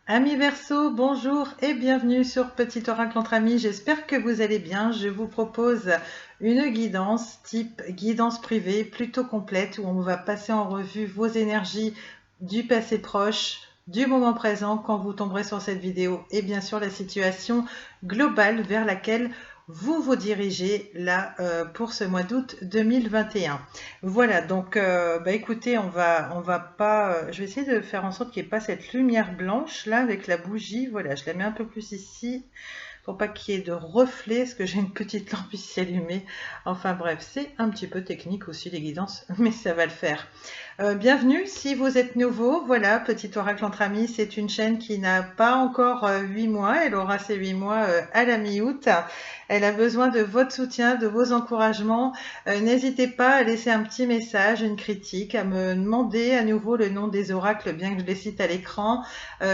Amis Verseau, bonjour et bienvenue sur Petit Oracle entre amis. J'espère que vous allez bien. Je vous propose une guidance type guidance privée plutôt complète où on va passer en revue vos énergies du passé proche, du moment présent quand vous tomberez sur cette vidéo et bien sûr la situation globale vers laquelle vous vous dirigez là pour ce mois d'août 2021. Voilà, donc écoutez, on va pas, je vais essayer de faire en sorte qu'il n'y ait pas cette lumière blanche là avec la bougie. Voilà, je la mets un peu plus ici pour pas qu'il y ait de reflet, parce que j'ai une petite lampe ici allumée. Enfin bref, c'est un petit peu technique aussi les guidances, mais ça va le faire. Bienvenue si vous êtes nouveau. Voilà, Petit Oracle entre amis, c'est une chaîne qui n'a pas encore 8 mois. Elle aura ses 8 mois à la mi-août. Elle a besoin de votre soutien, de vos encouragements. N'hésitez pas à laisser un petit message, une critique, à me demander à nouveau le nom des oracles, bien que je les cite à l'écran.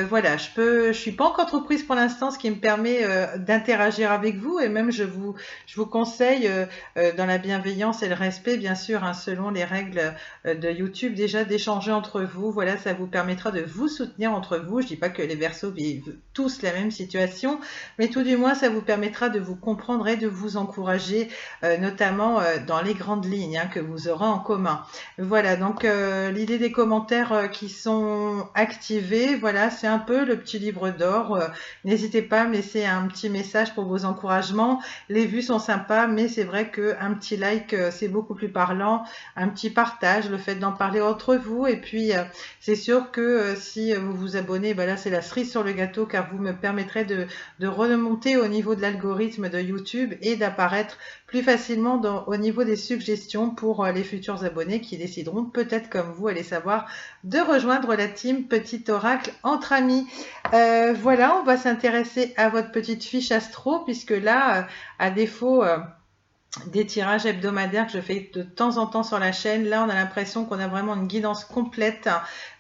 Voilà, je suis pas encore trop prise pour l'instant, ce qui me permet d'interagir avec vous et même je vous conseille dans la bienveillance et le respect, bien sûr, hein, selon les règles de YouTube, déjà d'échanger entre vous. Voilà, ça vous permettra de vous soutenir entre vous. Je dis pas que les Verseaux vivent tous la même situation, mais tout du moins, ça vous permettra de vous comprendre et de vous encourager, notamment dans les grandes lignes hein, que vous aurez en commun. Voilà, donc l'idée des commentaires qui sont activés, voilà, c'est un peu le petit livre d'or. N'hésitez pas à me laisser un petit message pour vos encouragements. Les vues sont sympas, mais c'est vrai qu'un petit like, c'est beaucoup plus parlant. Un petit partage, le fait d'en parler entre vous. Et puis, c'est sûr que si vous vous abonnez, là, c'est la cerise sur le gâteau, car vous me permettrez de remonter au niveau de l'algorithme de YouTube et d'apparaître plus facilement au niveau des suggestions pour les futurs abonnés qui décideront, peut-être comme vous, allez savoir, de rejoindre la team Petit Oracle entre amis. Voilà, on va s'intéresser à votre petite fiche astro, puisque là, à défaut des tirages hebdomadaires que je fais de temps en temps sur la chaîne. Là, on a l'impression qu'on a vraiment une guidance complète,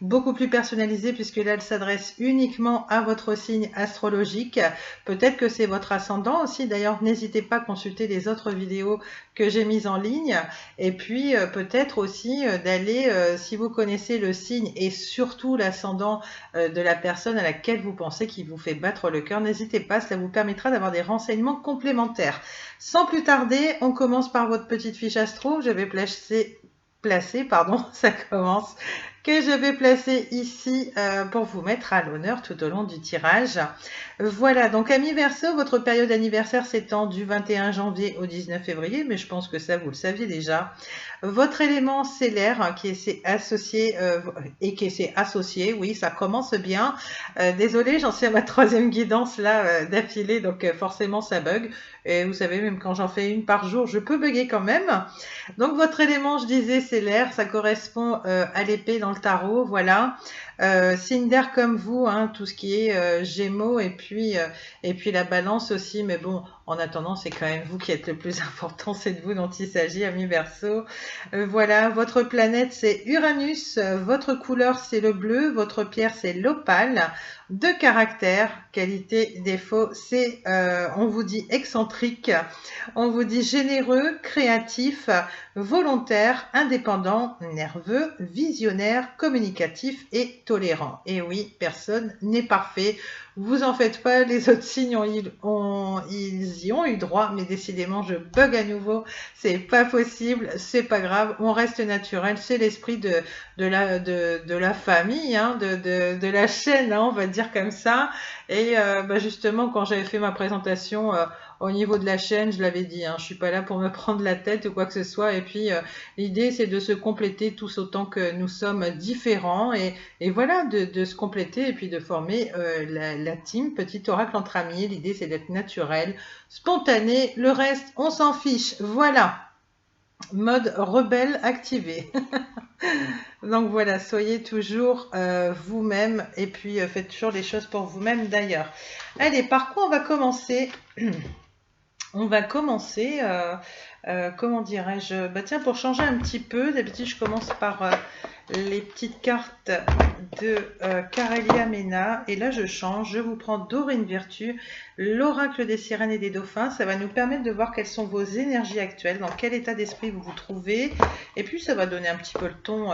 beaucoup plus personnalisée, puisque là, elle s'adresse uniquement à votre signe astrologique. Peut-être que c'est votre ascendant aussi. D'ailleurs, n'hésitez pas à consulter les autres vidéos que j'ai mises en ligne. Et puis, peut-être aussi d'aller, si vous connaissez le signe et surtout l'ascendant de la personne à laquelle vous pensez qu'il vous fait battre le cœur, n'hésitez pas, cela vous permettra d'avoir des renseignements complémentaires. Sans plus tarder, on commence par votre petite fiche astro. Je vais ça commence, que je vais placer ici pour vous mettre à l'honneur tout au long du tirage. Voilà, donc amis Verseau, votre période d'anniversaire s'étend du 21 janvier au 19 février, mais je pense que ça vous le saviez déjà. Votre élément c'est l'air qui s'est associé oui, ça commence bien. Désolée, j'en suis à ma troisième guidance là d'affilée, donc forcément ça bug. Et vous savez, même quand j'en fais une par jour, je peux bugger quand même. Donc votre élément, je disais, c'est l'air, ça correspond à l'épée dans le tarot, voilà. Signe d'air comme vous, hein, tout ce qui est Gémeaux et puis la Balance aussi, mais bon, en attendant, c'est quand même vous qui êtes le plus important, c'est de vous dont il s'agit, amis Verseau. Voilà, votre planète c'est Uranus, votre couleur c'est le bleu, votre pierre c'est l'opale. De caractère, qualité, défaut, c'est, on vous dit excentrique, on vous dit généreux, créatif, volontaire, indépendant, nerveux, visionnaire, communicatif et tolérant. Et oui, personne n'est parfait. Vous en faites pas, les autres signes ils y ont eu droit, mais décidément je bug à nouveau. C'est pas possible, c'est pas grave, on reste naturel, c'est l'esprit de la famille, hein, de la chaîne, hein, on va dire comme ça. Et justement, quand j'avais fait ma présentation au niveau de la chaîne, je l'avais dit, hein, je suis pas là pour me prendre la tête ou quoi que ce soit. Et puis l'idée, c'est de se compléter tous autant que nous sommes différents et voilà, de se compléter et puis de former la team Petit Oracle entre amis. L'idée, c'est d'être naturel, spontané. Le reste, on s'en fiche. Voilà. Mode rebelle activé. Donc voilà, soyez toujours vous-même et puis faites toujours les choses pour vous-même d'ailleurs. Allez, par quoi on va commencer? On va commencer, comment dirais-je? Tiens, pour changer un petit peu, d'habitude je commence par les petites cartes de Carélia Mena. Et là, je change. Je vous prends Dorine Virtue, l'oracle des sirènes et des dauphins. Ça va nous permettre de voir quelles sont vos énergies actuelles, dans quel état d'esprit vous vous trouvez. Et puis, ça va donner un petit peu le ton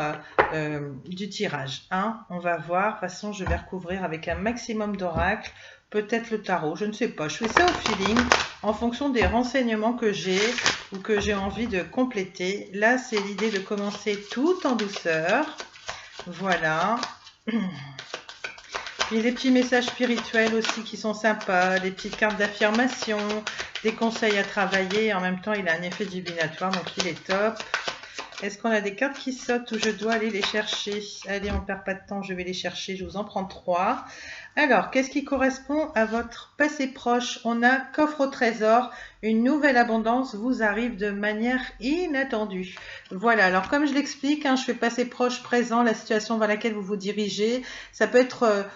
du tirage. Hein. On va voir. De toute façon, je vais recouvrir avec un maximum d'oracles. Peut-être le tarot, je ne sais pas. Je fais ça au feeling, en fonction des renseignements que j'ai ou que j'ai envie de compléter. Là, c'est l'idée de commencer tout en douceur. Voilà. Puis des petits messages spirituels aussi qui sont sympas, des petites cartes d'affirmation, des conseils à travailler. En même temps, il a un effet divinatoire, donc il est top. Est-ce qu'on a des cartes qui sautent ou je dois aller les chercher? Allez, on ne perd pas de temps, je vais les chercher. Je vous en prends 3. Alors, qu'est-ce qui correspond à votre passé proche? On a coffre au trésor, une nouvelle abondance vous arrive de manière inattendue. Voilà, alors comme je l'explique, hein, je fais passé proche, présent, la situation vers laquelle vous vous dirigez. Ça peut être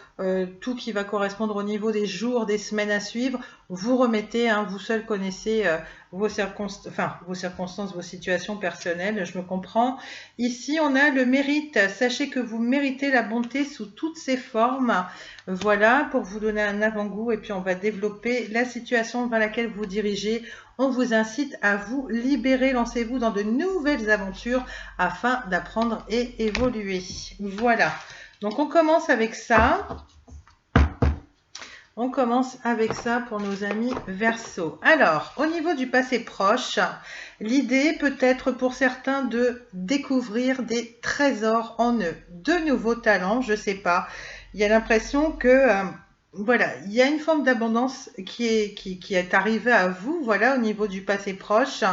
tout qui va correspondre au niveau des jours, des semaines à suivre. Vous remettez, hein, vous seul connaissez vos circonstances, vos situations personnelles, je me comprends. Ici, on a le mérite. Sachez que vous méritez la bonté sous toutes ses formes. Voilà, pour vous donner un avant-goût et puis on va développer la situation vers laquelle vous dirigez. On vous incite à vous libérer, lancez-vous dans de nouvelles aventures afin d'apprendre et évoluer. Voilà, donc on commence avec ça. On commence avec ça pour nos amis Verseau. Alors, au niveau du passé proche, l'idée peut être pour certains de découvrir des trésors en eux, de nouveaux talents, je ne sais pas. Il y a l'impression que, voilà, il y a une forme d'abondance qui est arrivée à vous, voilà, au niveau du passé proche.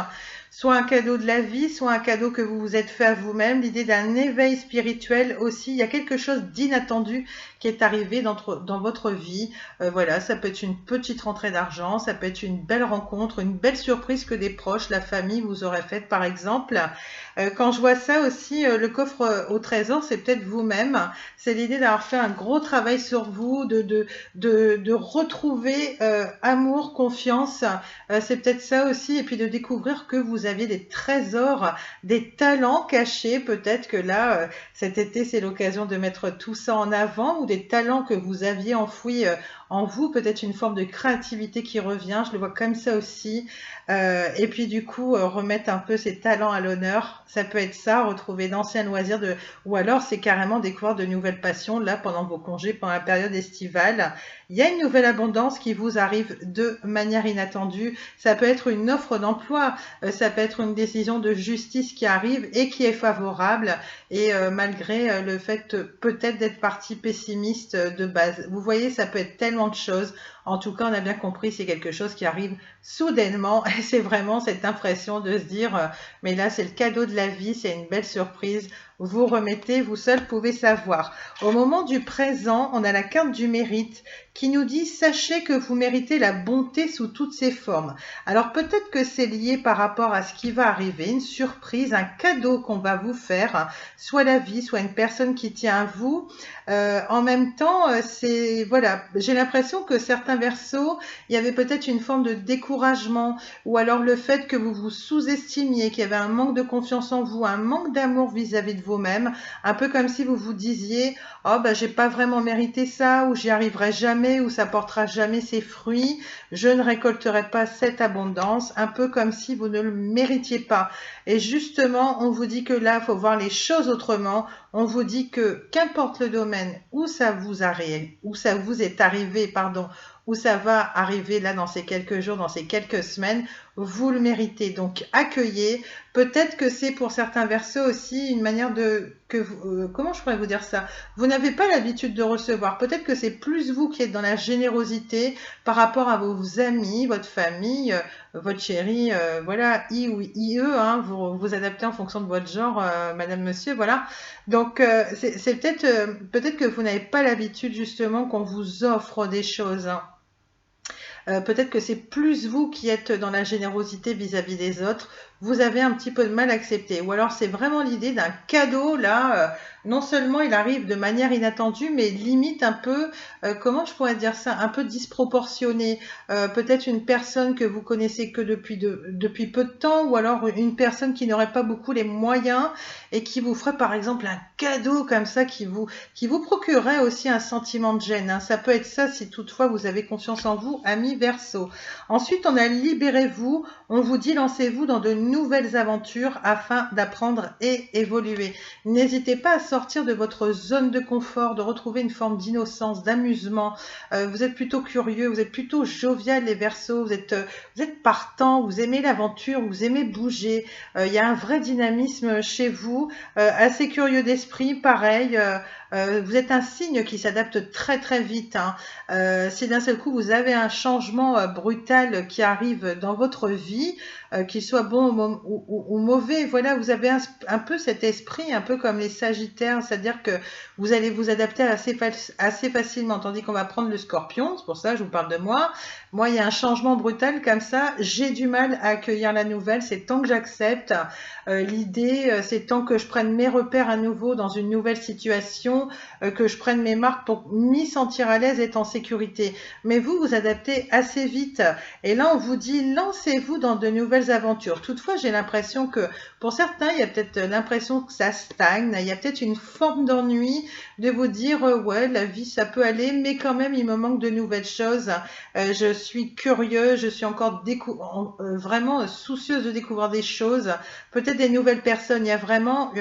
Soit un cadeau de la vie, soit un cadeau que vous vous êtes fait à vous-même. L'idée d'un éveil spirituel aussi. Il y a quelque chose d'inattendu qui est arrivé dans votre vie. Voilà, ça peut être une petite rentrée d'argent, ça peut être une belle rencontre, une belle surprise que des proches, la famille vous auraient faite par exemple. Quand je vois ça aussi, le coffre au trésor, c'est peut-être vous-même. C'est l'idée d'avoir fait un gros travail sur vous, de retrouver amour, confiance. C'est peut-être ça aussi. Et puis de découvrir que vous aviez des trésors, des talents cachés. Peut-être que là, cet été, c'est l'occasion de mettre tout ça en avant ou des talents que vous aviez enfouis en vous. Peut-être une forme de créativité qui revient. Je le vois comme ça aussi. Et puis du coup, remettre un peu ses talents à l'honneur. Ça peut être ça, retrouver d'anciens loisirs. Ou alors, c'est carrément découvrir de nouvelles passions. Là, pendant vos congés, pendant la période estivale. Il y a une nouvelle abondance qui vous arrive de manière inattendue. Ça peut être une offre d'emploi, ça peut être une décision de justice qui arrive et qui est favorable. Et malgré le fait peut-être d'être parti pessimiste de base. Vous voyez, ça peut être tellement de choses. En tout cas, on a bien compris, c'est quelque chose qui arrive soudainement. Et c'est vraiment cette impression de se dire, mais là, c'est le cadeau de la vie, c'est une belle surprise. Vous remettez, vous seul pouvez savoir. Au moment du présent, on a la carte du mérite qui nous dit « Sachez que vous méritez la bonté sous toutes ses formes ». Alors peut-être que c'est lié par rapport à ce qui va arriver, une surprise, un cadeau qu'on va vous faire, soit la vie, soit une personne qui tient à vous. En même temps, c'est voilà, j'ai l'impression que certains Verseaux, il y avait peut-être une forme de découragement ou alors le fait que vous vous sous-estimiez, qu'il y avait un manque de confiance en vous, un manque d'amour vis-à-vis de vous-même, un peu comme si vous vous disiez « Oh, ben, j'ai pas vraiment mérité ça » ou « J'y arriverai jamais » ou « Ça portera jamais ses fruits », « Je ne récolterai pas cette abondance », un peu comme si vous ne le méritiez pas. Et justement, on vous dit que là, il faut voir les choses autrement. On vous dit que qu'importe le domaine où ça vous est arrivé, pardon, où ça va arriver là dans ces quelques jours, dans ces quelques semaines, vous le méritez. Donc accueillez. Peut-être que c'est pour certains Verseaux aussi une manière comment je pourrais vous dire ça? Vous n'avez pas l'habitude de recevoir. Peut-être que c'est plus vous qui êtes dans la générosité par rapport à vos amis, votre famille, votre chéri, voilà, I ou IE, hein, vous adaptez en fonction de votre genre, madame, monsieur, voilà. Donc, c'est peut-être que vous n'avez pas l'habitude justement qu'on vous offre des choses, hein. Peut-être que c'est plus vous qui êtes dans la générosité vis-à-vis des autres. Vous avez un petit peu de mal à accepter. Ou alors c'est vraiment l'idée d'un cadeau, là, non seulement il arrive de manière inattendue, mais limite un peu, comment je pourrais dire ça, un peu disproportionné. Peut-être une personne que vous connaissez que depuis peu de temps, ou alors une personne qui n'aurait pas beaucoup les moyens et qui vous ferait par exemple un cadeau comme ça qui vous procurerait aussi un sentiment de gêne, hein. Ça peut être ça si toutefois vous avez confiance en vous, amis Verseau. Ensuite, on a libérez-vous. On vous dit lancez-vous dans de nouvelles aventures afin d'apprendre et évoluer. N'hésitez pas à sortir de votre zone de confort, de retrouver une forme d'innocence, d'amusement. Vous êtes plutôt curieux, vous êtes plutôt jovial les Verseaux, vous êtes partant, vous aimez l'aventure, vous aimez bouger. Il y a un vrai dynamisme chez vous, assez curieux d'esprit, pareil. Vous êtes un signe qui s'adapte très très vite, hein. Si d'un seul coup vous avez un changement brutal qui arrive dans votre vie, qu'il soit bon ou mauvais, voilà, vous avez un peu cet esprit, un peu comme les Sagittaires, c'est-à-dire que vous allez vous adapter assez facilement, tandis qu'on va prendre le Scorpion, c'est pour ça que je vous parle de moi. Moi, il y a un changement brutal comme ça, j'ai du mal à accueillir la nouvelle, c'est temps que j'accepte. L'idée, c'est tant que je prenne mes repères à nouveau dans une nouvelle situation, que je prenne mes marques pour m'y sentir à l'aise et être en sécurité. Mais vous, vous adaptez assez vite. Et là, on vous dit, lancez-vous dans de nouvelles aventures. Toutefois, j'ai l'impression que, pour certains, il y a peut-être l'impression que ça stagne. Il y a peut-être une forme d'ennui de vous dire, ouais, la vie, ça peut aller, mais quand même, il me manque de nouvelles choses. Je suis curieux, je suis encore vraiment soucieuse de découvrir des choses, peut-être des nouvelles personnes. Il y a vraiment,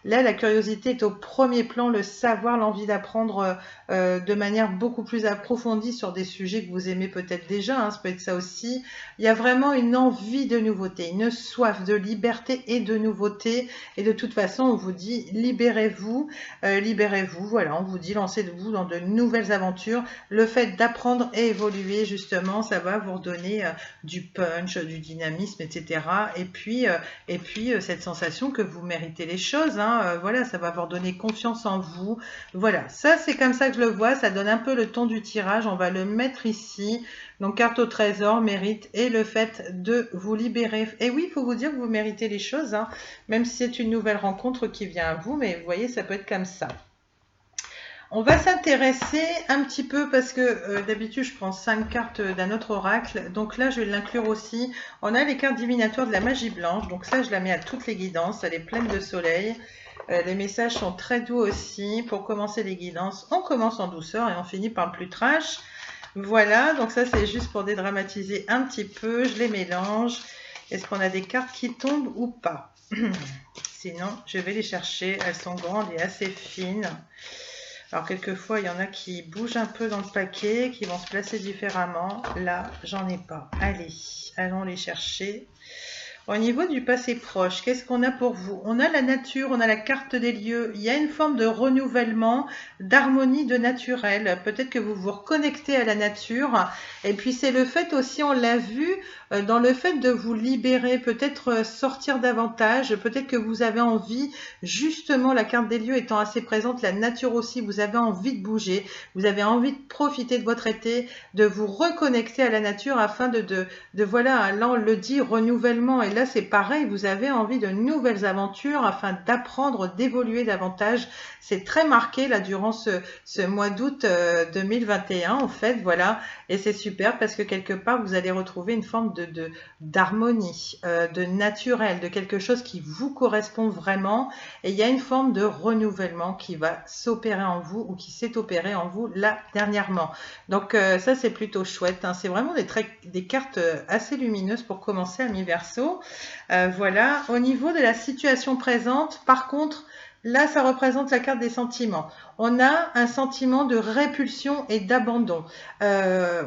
là, la curiosité est au premier plan, le savoir, l'envie d'apprendre de manière beaucoup plus approfondie sur des sujets que vous aimez peut-être déjà, hein, ça peut être ça aussi. Il y a vraiment une envie de nouveauté, une soif de liberté et de nouveauté. Et de toute façon, on vous dit libérez-vous, libérez-vous. Voilà, on vous dit lancez-vous dans de nouvelles aventures. Le fait d'apprendre et évoluer, justement, ça va vous redonner du punch, du dynamisme, etc. Et puis cette sensation que vous méritez les choses, hein, voilà, ça va vous redonner confiance en vous. Voilà, ça c'est comme ça que je le vois, ça donne un peu le ton du tirage, on va le mettre ici. Donc carte au trésor, mérite et le fait de vous libérer. Et oui, il faut vous dire que vous méritez les choses, hein, même si c'est une nouvelle rencontre qui vient à vous, mais vous voyez, ça peut être comme ça. On va s'intéresser un petit peu parce que d'habitude je prends 5 cartes d'un autre oracle, donc là je vais l'inclure aussi. On a les cartes divinatoires de la magie blanche, donc ça je la mets à toutes les guidances, elle est pleine de soleil. Les messages sont très doux aussi. Pour commencer les guidances, on commence en douceur et on finit par le plus trash. Voilà, donc ça c'est juste pour dédramatiser un petit peu, je les mélange. Est-ce qu'on a des cartes qui tombent ou pas? Sinon, je vais les chercher, elles sont grandes et assez fines. Alors quelquefois, il y en a qui bougent un peu dans le paquet, qui vont se placer différemment. Là, j'en ai pas. Allez, allons les chercher. Au niveau du passé proche, qu'est-ce qu'on a pour vous? On a la nature, on a la carte des lieux. Il y a une forme de renouvellement, d'harmonie, de naturel. Peut-être que vous vous reconnectez à la nature. Et puis c'est le fait aussi, on l'a vu, dans le fait de vous libérer, peut-être sortir davantage. Peut-être que vous avez envie, justement, la carte des lieux étant assez présente, la nature aussi, vous avez envie de bouger. Vous avez envie de profiter de votre été, de vous reconnecter à la nature afin de voilà, là on le dit, renouvellement. Et là c'est pareil, vous avez envie de nouvelles aventures afin d'apprendre, d'évoluer davantage. C'est très marqué là durant ce mois d'août 2021 en fait, voilà. Et c'est super parce que quelque part vous allez retrouver une forme d'harmonie, de naturel, de quelque chose qui vous correspond vraiment. Et il y a une forme de renouvellement qui va s'opérer en vous ou qui s'est opéré en vous là dernièrement. Donc ça c'est plutôt chouette, hein. C'est vraiment des cartes assez lumineuses pour commencer à mi-verso. Voilà, au niveau de la situation présente, par contre, là ça représente la carte des sentiments. On a un sentiment de répulsion et d'abandon.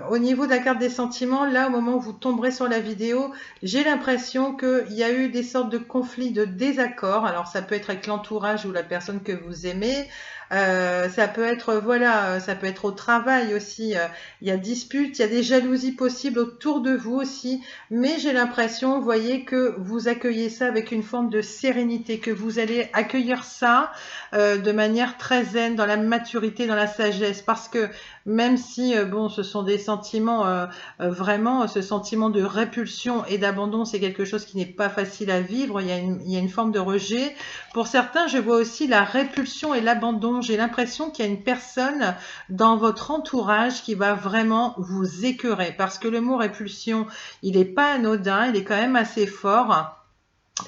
Au niveau de la carte des sentiments, là au moment où vous tomberez sur la vidéo, j'ai l'impression qu'il y a eu des sortes de conflits, de désaccords. Alors ça peut être avec l'entourage ou la personne que vous aimez. Ça peut être voilà, ça peut être au travail aussi. Il y a dispute, il y a des jalousies possibles autour de vous aussi. Mais j'ai l'impression, vous voyez, que vous accueillez ça avec une forme de sérénité, que vous allez accueillir ça de manière très zen, dans la maturité, dans la sagesse, parce que même si bon, ce sont des sentiments vraiment, ce sentiment de répulsion et d'abandon, c'est quelque chose qui n'est pas facile à vivre. Il y a une forme de rejet. Pour certains, je vois aussi la répulsion et l'abandon. J'ai l'impression qu'il y a une personne dans votre entourage qui va vraiment vous écœurer, parce que le mot répulsion, il n'est pas anodin, il est quand même assez fort.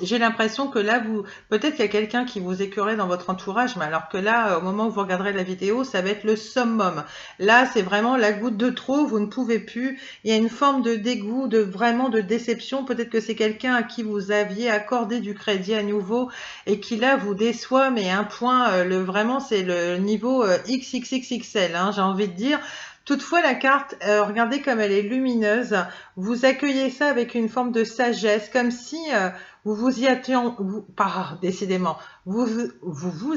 j'ai l'impression que là, peut-être qu'il y a quelqu'un qui vous écœurait dans votre entourage, mais alors que là, au moment où vous regarderez la vidéo, ça va être le summum. Là, c'est vraiment la goutte de trop, vous ne pouvez plus. Il y a une forme de dégoût, vraiment de déception. Peut-être que c'est quelqu'un à qui vous aviez accordé du crédit à nouveau et qui là vous déçoit, mais à un point, vraiment, c'est le niveau XXXXL, hein, j'ai envie de dire. Toutefois, la carte, regardez comme elle est lumineuse. Vous accueillez ça avec une forme de sagesse, comme si vous vous y attendiez, décidément, vous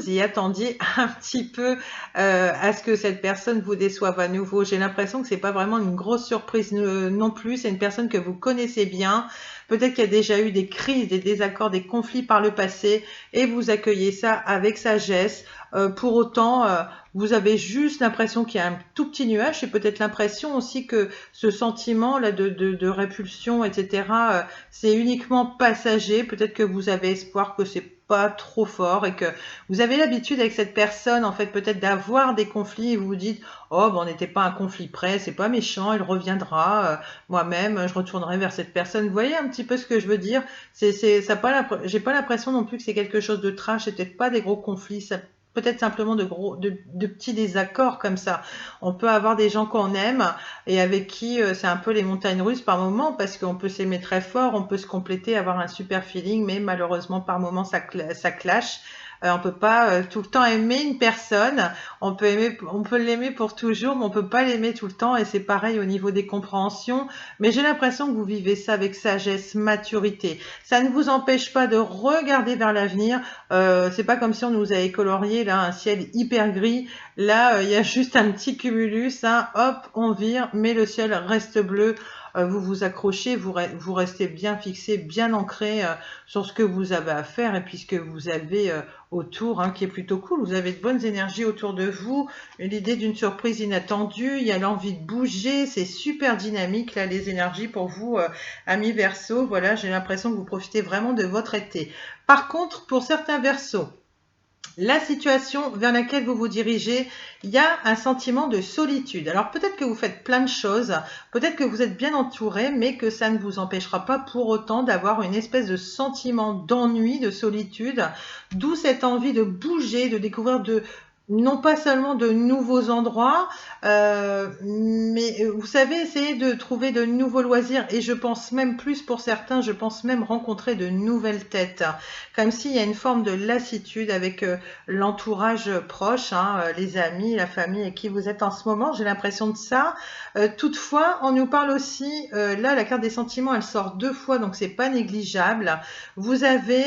y attendiez un petit peu à ce que cette personne vous déçoive à nouveau. J'ai l'impression que c'est pas vraiment une grosse surprise non plus. C'est une personne que vous connaissez bien. Peut-être qu'il y a déjà eu des crises, des désaccords, des conflits par le passé, et vous accueillez ça avec sagesse. Pour autant, vous avez juste l'impression qu'il y a un tout petit nuage, et peut-être l'impression aussi que ce sentiment là de répulsion, etc., c'est uniquement passager. Peut-être que vous avez espoir que c'est pas trop fort et que vous avez l'habitude avec cette personne, en fait, peut-être d'avoir des conflits et vous vous dites, oh, bon, on n'était pas à un conflit près, c'est pas méchant, il reviendra, moi-même, je retournerai vers cette personne. Vous voyez un petit peu ce que je veux dire? J'ai pas l'impression non plus que c'est quelque chose de trash, c'est peut-être pas des gros conflits, ça peut-être simplement de petits désaccords comme ça. On peut avoir des gens qu'on aime et avec qui c'est un peu les montagnes russes par moment parce qu'on peut s'aimer très fort, on peut se compléter, avoir un super feeling, mais malheureusement par moment ça clash. On peut pas tout le temps aimer une personne. On peut l'aimer pour toujours, mais on peut pas l'aimer tout le temps. Et c'est pareil au niveau des compréhensions. Mais j'ai l'impression que vous vivez ça avec sagesse, maturité. Ça ne vous empêche pas de regarder vers l'avenir. C'est pas comme si on nous avait colorié là un ciel hyper gris. Là, il y a juste un petit cumulus, hein, hop, on vire, mais le ciel reste bleu. Vous vous accrochez, vous restez bien fixé, bien ancré sur ce que vous avez à faire et puis ce que vous avez autour, hein, qui est plutôt cool. Vous avez de bonnes énergies autour de vous, l'idée d'une surprise inattendue, il y a l'envie de bouger, c'est super dynamique là les énergies pour vous, amis Verseau. Voilà, j'ai l'impression que vous profitez vraiment de votre été. Par contre, pour certains Verseaux, la situation vers laquelle vous vous dirigez, il y a un sentiment de solitude. Alors peut-être que vous faites plein de choses, peut-être que vous êtes bien entouré, mais que ça ne vous empêchera pas pour autant d'avoir une espèce de sentiment d'ennui, de solitude, d'où cette envie de bouger, de découvrir non pas seulement de nouveaux endroits, mais vous savez, essayer de trouver de nouveaux loisirs. Et je pense même plus pour certains, je pense même rencontrer de nouvelles têtes. Comme s'il y a une forme de lassitude avec l'entourage proche, hein, les amis, la famille avec qui vous êtes en ce moment. J'ai l'impression de ça. Toutefois, on nous parle aussi, là, la carte des sentiments, elle sort 2 fois, donc c'est pas négligeable. Vous avez,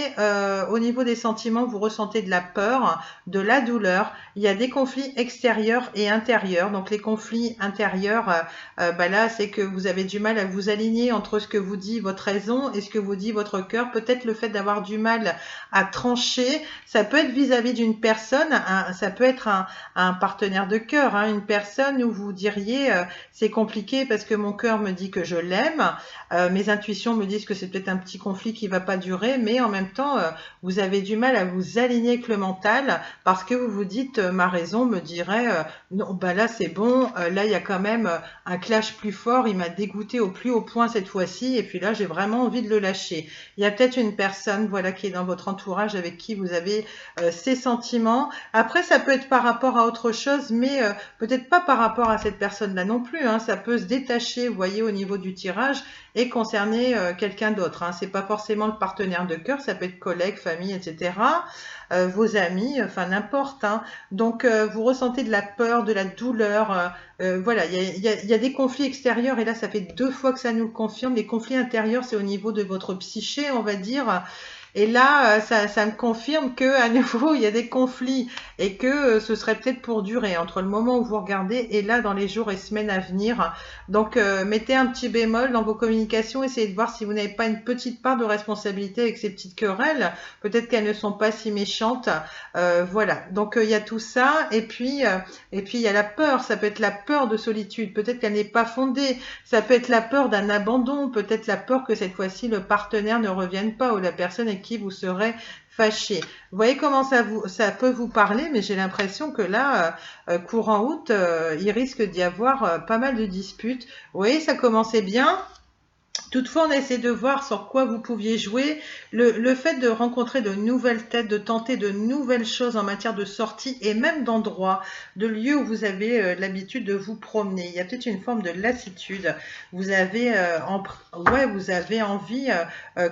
au niveau des sentiments, vous ressentez de la peur, de la douleur. Il y a des conflits extérieurs et intérieurs. Donc les conflits intérieurs, là, c'est que vous avez du mal à vous aligner entre ce que vous dit votre raison et ce que vous dit votre cœur. Peut-être le fait d'avoir du mal à trancher, ça peut être vis-à-vis d'une personne, ça peut être un partenaire de cœur, hein, une personne où vous diriez c'est compliqué parce que mon cœur me dit que je l'aime, mes intuitions me disent que c'est peut-être un petit conflit qui va pas durer, mais en même temps vous avez du mal à vous aligner avec le mental parce que vous vous dites ma raison me dirait non, bah là c'est bon, là il y a quand même un clash plus fort, il m'a dégoûté au plus haut point cette fois-ci et puis là j'ai vraiment envie de le lâcher. Il y a peut-être une personne, voilà, qui est dans votre entourage avec qui vous avez ces sentiments. Après ça peut être par rapport à autre chose, mais peut-être pas par rapport à cette personne-là non plus, hein. Ça peut se détacher, vous voyez, au niveau du tirage et concerner quelqu'un d'autre, hein. C'est pas forcément le partenaire de cœur, ça peut être collègue, famille, etc. Vos amis, enfin n'importe, hein. Donc vous ressentez de la peur, de la douleur, voilà, il y a des conflits extérieurs et là ça fait 2 fois que ça nous le confirme. Les conflits intérieurs, c'est au niveau de votre psyché, on va dire. Et là, ça me confirme que à nouveau, il y a des conflits et que ce serait peut-être pour durer entre le moment où vous regardez et là dans les jours et semaines à venir. Donc, mettez un petit bémol dans vos communications, essayez de voir si vous n'avez pas une petite part de responsabilité avec ces petites querelles. Peut-être qu'elles ne sont pas si méchantes. Voilà. Donc, il y a tout ça. Et puis, il y a la peur. Ça peut être la peur de solitude. Peut-être qu'elle n'est pas fondée. Ça peut être la peur d'un abandon. Peut-être la peur que cette fois-ci le partenaire ne revienne pas ou la personne avec qui vous serez fâché. Vous voyez comment ça peut vous parler, mais j'ai l'impression que là, courant août, il risque d'y avoir pas mal de disputes. Vous voyez, ça commençait bien. Toutefois, on a essayé de voir sur quoi vous pouviez jouer. Le fait de rencontrer de nouvelles têtes, de tenter de nouvelles choses en matière de sortie et même d'endroits, de lieux où vous avez l'habitude de vous promener. Il y a peut-être une forme de lassitude. Vous avez, vous avez envie,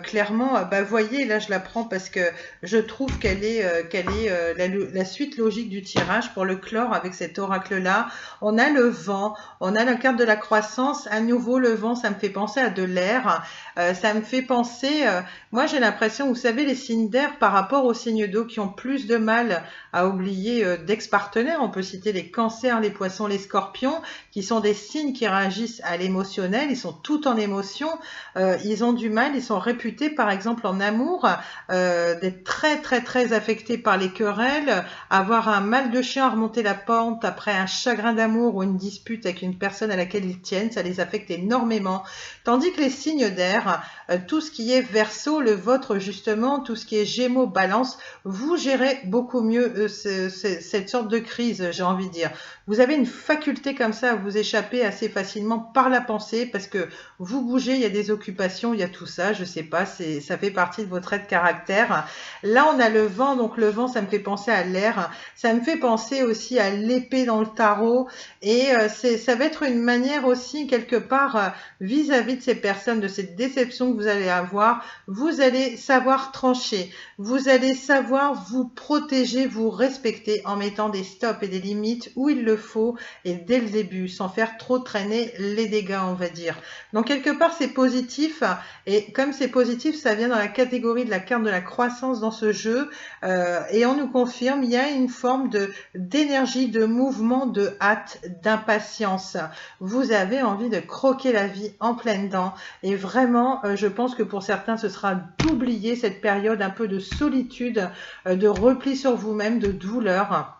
clairement, voyez, là je la prends parce que je trouve qu'elle est, la suite logique du tirage pour le clore avec cet oracle-là. On a le vent, on a la carte de la croissance. À nouveau, le vent, ça me fait penser à de l'air. Ça me fait penser, moi j'ai l'impression, vous savez, les signes d'air par rapport aux signes d'eau qui ont plus de mal à oublier d'ex-partenaires, on peut citer les cancers, les poissons, les scorpions, qui sont des signes qui réagissent à l'émotionnel, ils sont tout en émotion, ils ont du mal, ils sont réputés par exemple en amour d'être très affectés par les querelles, avoir un mal de chien à remonter la pente après un chagrin d'amour ou une dispute avec une personne à laquelle ils tiennent, ça les affecte énormément. Tandis que les signes d'air, tout ce qui est Verseau, le vôtre justement, tout ce qui est Gémeaux, Balance, vous gérez beaucoup mieux cette sorte de crise, j'ai envie de dire. Vous avez une faculté comme ça à vous échapper assez facilement par la pensée parce que vous bougez, il y a des occupations, il y a tout ça, je sais pas, ça fait partie de votre trait de caractère. Là, on a le vent, donc le vent, ça me fait penser à l'air, ça me fait penser aussi à l'épée dans le tarot et ça va être une manière aussi quelque part vis-à-vis de ces personnes, de cette déception que vous allez avoir, vous allez savoir trancher, vous allez savoir vous protéger, vous respecter en mettant des stops et des limites où il le faut et dès le début, sans faire trop traîner les dégâts, on va dire. Donc quelque part, c'est positif et comme c'est positif, ça vient dans la catégorie de la carte de la croissance dans ce jeu et on nous confirme, il y a une forme d'énergie, de mouvement, de hâte, d'impatience. Vous avez envie de croquer la vie en pleine dents et vraiment, je pense que pour certains, ce sera d'oublier cette période un peu de solitude, de repli sur vous-même, de douleur.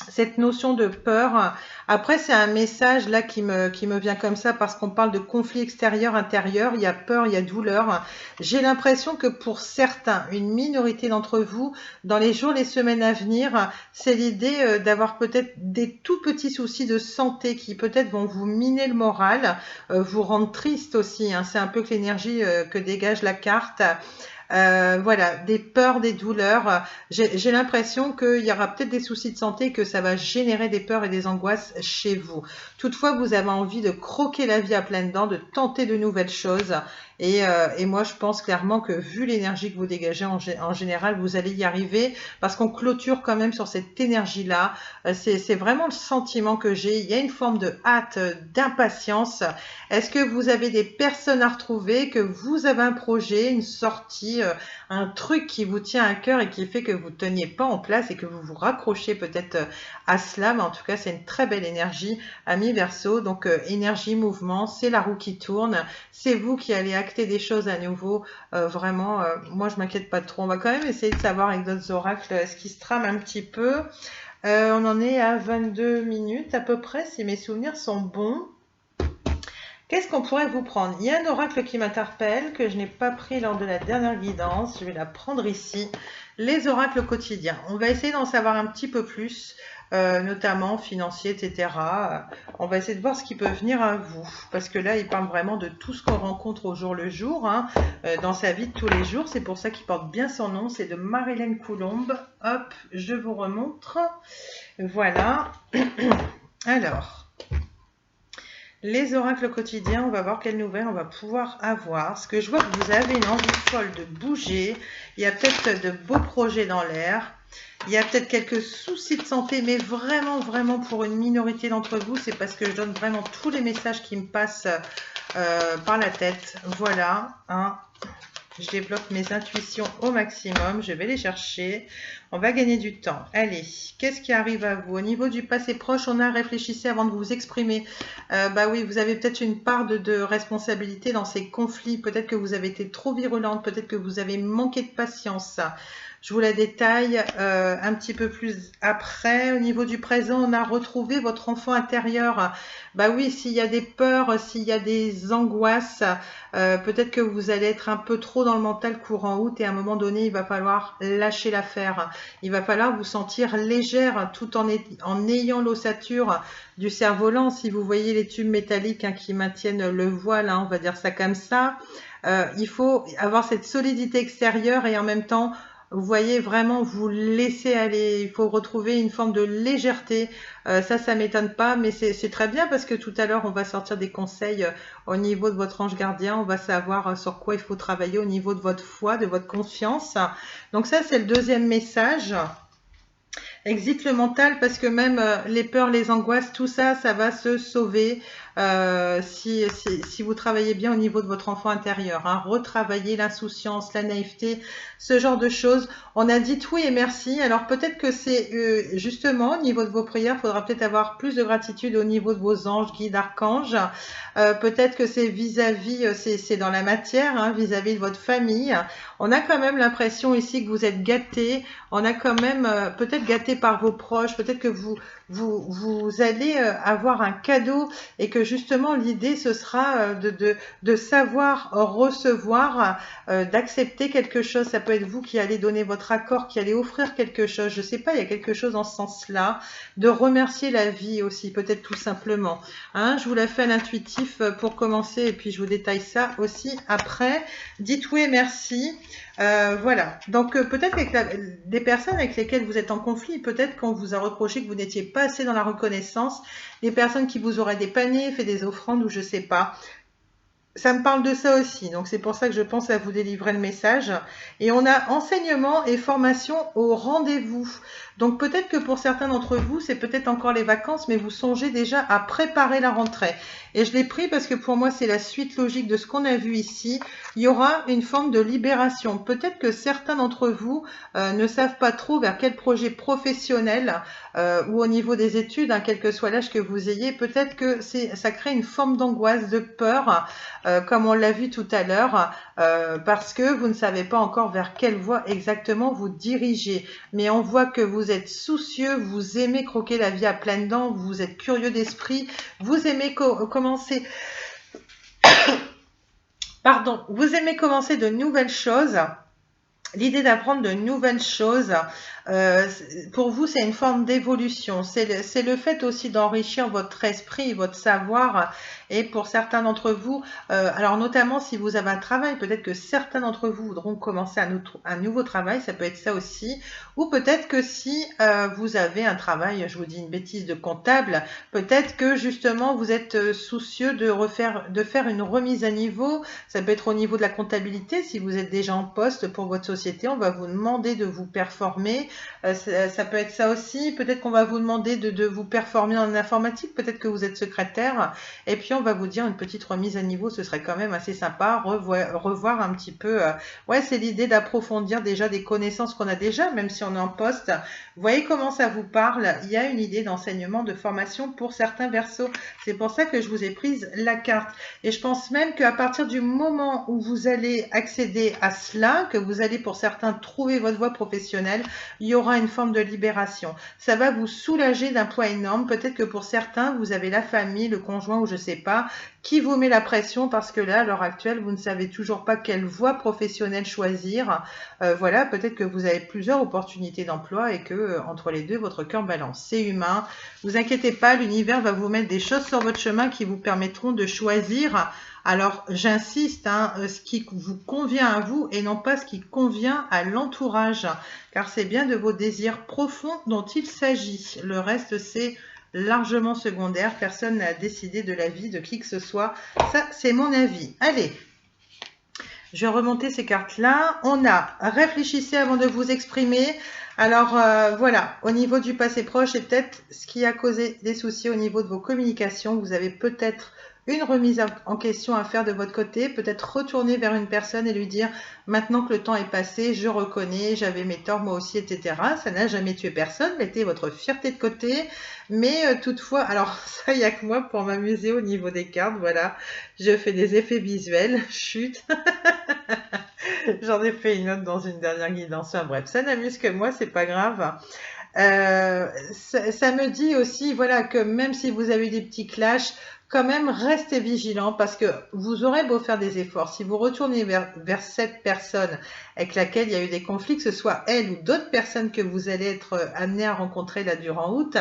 Cette notion de peur. Après, c'est un message là qui me vient comme ça parce qu'on parle de conflit extérieur-intérieur. Il y a peur, il y a douleur. J'ai l'impression que pour certains, une minorité d'entre vous, dans les jours, les semaines à venir, c'est l'idée d'avoir peut-être des tout petits soucis de santé qui peut-être vont vous miner le moral, vous rendre triste aussi. Hein. C'est un peu que l'énergie que dégage la carte. Voilà, des peurs, des douleurs. J'ai l'impression qu'il y aura peut-être des soucis de santé, que ça va générer des peurs et des angoisses chez vous. Toutefois, vous avez envie de croquer la vie à pleines dents, de tenter de nouvelles choses. Et moi, je pense clairement que vu l'énergie que vous dégagez en général, vous allez y arriver parce qu'on clôture quand même sur cette énergie-là. C'est vraiment le sentiment que j'ai. Il y a une forme de hâte, d'impatience. Est-ce que vous avez des personnes à retrouver, que vous avez un projet, une sortie, un truc qui vous tient à cœur et qui fait que vous ne teniez pas en place et que vous vous raccrochez peut-être à cela, mais en tout cas, c'est une très belle énergie, ami Verseau. Donc, énergie, mouvement, c'est la roue qui tourne. C'est vous qui allez acter des choses à nouveau. Vraiment, moi, je m'inquiète pas trop. On va quand même essayer de savoir avec d'autres oracles ce qui se trame un petit peu. On en est à 22 minutes à peu près, si mes souvenirs sont bons. Qu'est-ce qu'on pourrait vous prendre? Il y a un oracle qui m'interpelle, que je n'ai pas pris lors de la dernière guidance. Je vais la prendre ici. Les oracles quotidiens. On va essayer d'en savoir un petit peu plus, notamment financiers, etc. On va essayer de voir ce qui peut venir à vous. Parce que là, il parle vraiment de tout ce qu'on rencontre au jour le jour, hein, dans sa vie de tous les jours. C'est pour ça qu'il porte bien son nom. C'est de Marilène Coulombe. Hop, je vous remontre. Voilà. Alors... les oracles quotidiens, on va voir quelles nouvelles on va pouvoir avoir. Ce que je vois que vous avez une envie folle de bouger. Il y a peut-être de beaux projets dans l'air. Il y a peut-être quelques soucis de santé, mais vraiment pour une minorité d'entre vous, c'est parce que je donne vraiment tous les messages qui me passent par la tête. Voilà, hein. Je développe mes intuitions au maximum. Je vais les chercher. On va gagner du temps. Allez, qu'est-ce qui arrive à vous? Au niveau du passé proche, on a réfléchi avant de vous exprimer. Bah oui, vous avez peut-être une part de responsabilité dans ces conflits. Peut-être que vous avez été trop virulente. Peut-être que vous avez manqué de patience. Je vous la détaille un petit peu plus après. Au niveau du présent, on a retrouvé votre enfant intérieur. Bah oui, s'il y a des peurs, s'il y a des angoisses, peut-être que vous allez être un peu trop dans le mental courant août et à un moment donné, il va falloir lâcher l'affaire. Il va falloir vous sentir légère tout en ayant l'ossature du cerf-volant. Si vous voyez les tubes métalliques hein, qui maintiennent le voile, hein, on va dire ça comme ça. Il faut avoir cette solidité extérieure et en même temps, vous voyez, vraiment vous laisser aller. Il faut retrouver une forme de légèreté. Ça m'étonne pas, mais c'est très bien parce que tout à l'heure, on va sortir des conseils au niveau de votre ange gardien. On va savoir sur quoi il faut travailler au niveau de votre foi, de votre confiance. Donc ça, c'est le deuxième message. Exit le mental parce que même les peurs, les angoisses, tout ça, ça va se sauver si vous travaillez bien au niveau de votre enfant intérieur. Hein. Retravailler l'insouciance, la naïveté, ce genre de choses. On a dit oui et merci. Alors peut-être que c'est justement au niveau de vos prières, il faudra peut-être avoir plus de gratitude au niveau de vos anges, guides, archanges. Peut-être que c'est vis-à-vis, c'est dans la matière, hein, vis-à-vis de votre famille. On a quand même l'impression ici que vous êtes gâtés. On a quand même peut-être gâté par vos proches, peut-être que vous allez avoir un cadeau et que justement l'idée ce sera de savoir recevoir, d'accepter quelque chose. Ça peut être vous qui allez donner votre accord, qui allez offrir quelque chose. Je sais pas, il y a quelque chose dans ce sens-là. De remercier la vie aussi, peut-être tout simplement. Hein, je vous la fais à l'intuitif pour commencer et puis je vous détaille ça aussi après. Dites oui et merci. Voilà, donc peut-être avec des personnes avec lesquelles vous êtes en conflit, peut-être qu'on vous a reproché que vous n'étiez pas assez dans la reconnaissance, des personnes qui vous auraient dépanné, fait des offrandes ou je sais pas. Ça me parle de ça aussi, donc c'est pour ça que je pense à vous délivrer le message. Et on a enseignement et formation au rendez-vous. Donc peut-être que pour certains d'entre vous, c'est peut-être encore les vacances, mais vous songez déjà à préparer la rentrée. Et je l'ai pris parce que pour moi, c'est la suite logique de ce qu'on a vu ici. Il y aura une forme de libération. Peut-être que certains d'entre vous ne savent pas trop vers quel projet professionnel ou au niveau des études, hein, quel que soit l'âge que vous ayez, peut-être que ça crée une forme d'angoisse, de peur, comme on l'a vu tout à l'heure, parce que vous ne savez pas encore vers quelle voie exactement vous dirigez. Mais on voit que vous êtes soucieux, vous aimez croquer la vie à pleines dents, vous êtes curieux d'esprit, vous aimez commencer... Pardon, vous aimez commencer de nouvelles choses. L'idée d'apprendre de nouvelles choses, pour vous, c'est une forme d'évolution. C'est le fait aussi d'enrichir votre esprit, votre savoir. Et pour certains d'entre vous, alors notamment si vous avez un travail, peut-être que certains d'entre vous voudront commencer un nouveau travail, ça peut être ça aussi. Ou peut-être que si vous avez un travail, je vous dis une bêtise, de comptable, peut-être que justement vous êtes soucieux de faire une remise à niveau. Ça peut être au niveau de la comptabilité, si vous êtes déjà en poste pour votre société, on va vous demander de vous performer. Ça peut être ça aussi, peut-être qu'on va vous demander de vous performer en informatique, peut-être que vous êtes secrétaire, et puis on va vous dire une petite remise à niveau, ce serait quand même assez sympa, revoir un petit peu, ouais, c'est l'idée d'approfondir déjà des connaissances qu'on a déjà, même si on est en poste. Vous voyez comment ça vous parle, il y a une idée d'enseignement, de formation pour certains Verseaux, c'est pour ça que je vous ai prise la carte, et je pense même qu'à partir du moment où vous allez accéder à cela, que vous allez pour certains trouver votre voie professionnelle, il y aura une forme de libération. Ça va vous soulager d'un poids énorme. Peut-être que pour certains, vous avez la famille, le conjoint ou je sais pas, qui vous met la pression parce que là, à l'heure actuelle, vous ne savez toujours pas quelle voie professionnelle choisir. Voilà, peut-être que vous avez plusieurs opportunités d'emploi et que entre les deux, votre cœur balance. C'est humain. Vous inquiétez pas, l'univers va vous mettre des choses sur votre chemin qui vous permettront de choisir. Alors, j'insiste, hein, ce qui vous convient à vous et non pas ce qui convient à l'entourage, car c'est bien de vos désirs profonds dont il s'agit. Le reste, c'est largement secondaire. Personne n'a décidé de la vie de qui que ce soit. Ça, c'est mon avis. Allez, je vais remonter ces cartes-là. On a « Réfléchissez avant de vous exprimer ». Alors, voilà, au niveau du passé proche, c'est peut-être ce qui a causé des soucis au niveau de vos communications. Vous avez peut-être une remise en question à faire de votre côté, peut-être retourner vers une personne et lui dire « Maintenant que le temps est passé, je reconnais, j'avais mes torts moi aussi, etc. » Ça n'a jamais tué personne, mettez votre fierté de côté. Mais toutefois, alors ça, il n'y a que moi pour m'amuser au niveau des cartes, voilà. Je fais des effets visuels, chut. J'en ai fait une autre dans une dernière guidance. Enfin, bref, ça n'amuse que moi, c'est pas grave. Ça me dit aussi, voilà, que même si vous avez des petits clashs, quand même, restez vigilant parce que vous aurez beau faire des efforts. Si vous retournez vers cette personne avec laquelle il y a eu des conflits, que ce soit elle ou d'autres personnes que vous allez être amené à rencontrer là durant août,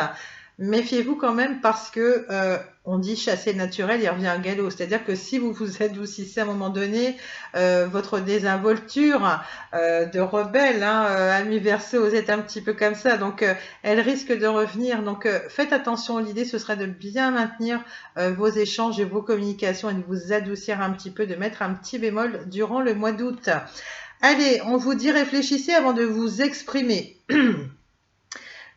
méfiez-vous quand même parce que on dit chasser le naturel, il revient à galop. C'est-à-dire que si vous vous adoucissez à un moment donné, votre désinvolture de rebelle, hein, ami Verseau, vous êtes un petit peu comme ça, donc elle risque de revenir. Donc faites attention, l'idée ce serait de bien maintenir vos échanges et vos communications et de vous adoucir un petit peu, de mettre un petit bémol durant le mois d'août. Allez, on vous dit réfléchissez avant de vous exprimer.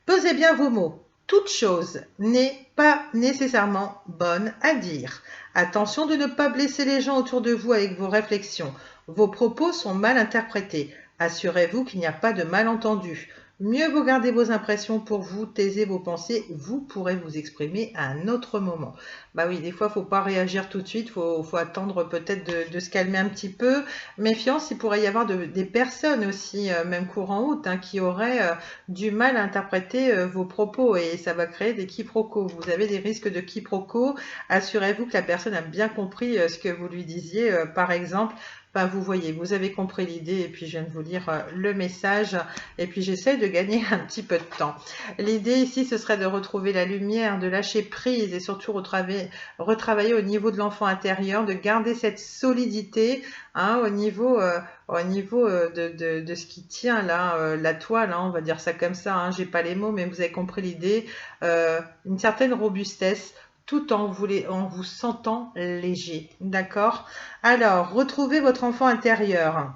Pesez bien vos mots. Toute chose n'est pas nécessairement bonne à dire. Attention de ne pas blesser les gens autour de vous avec vos réflexions. Vos propos sont mal interprétés. Assurez-vous qu'il n'y a pas de malentendu. Mieux vaut garder vos impressions pour vous, taisez vos pensées, vous pourrez vous exprimer à un autre moment. Bah oui, des fois, il ne faut pas réagir tout de suite, faut attendre peut-être de se calmer un petit peu. Méfiance, il pourrait y avoir des personnes aussi, même courant août, hein, qui auraient du mal à interpréter vos propos et ça va créer des quiproquos. Vous avez des risques de quiproquos. Assurez-vous que la personne a bien compris ce que vous lui disiez, par exemple. Ben, vous voyez, vous avez compris l'idée et puis je viens de vous lire le message et puis j'essaie de gagner un petit peu de temps. L'idée ici, ce serait de retrouver la lumière, de lâcher prise et surtout retravailler au niveau de l'enfant intérieur, de garder cette solidité hein, au niveau de ce qui tient là, la toile, hein, on va dire ça comme ça, hein, j'ai pas les mots mais vous avez compris l'idée, une certaine robustesse tout en vous sentant léger, d'accord? Alors, retrouvez votre enfant intérieur.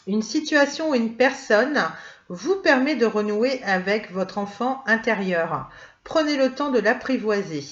Une situation ou une personne vous permet de renouer avec votre enfant intérieur. Prenez le temps de l'apprivoiser.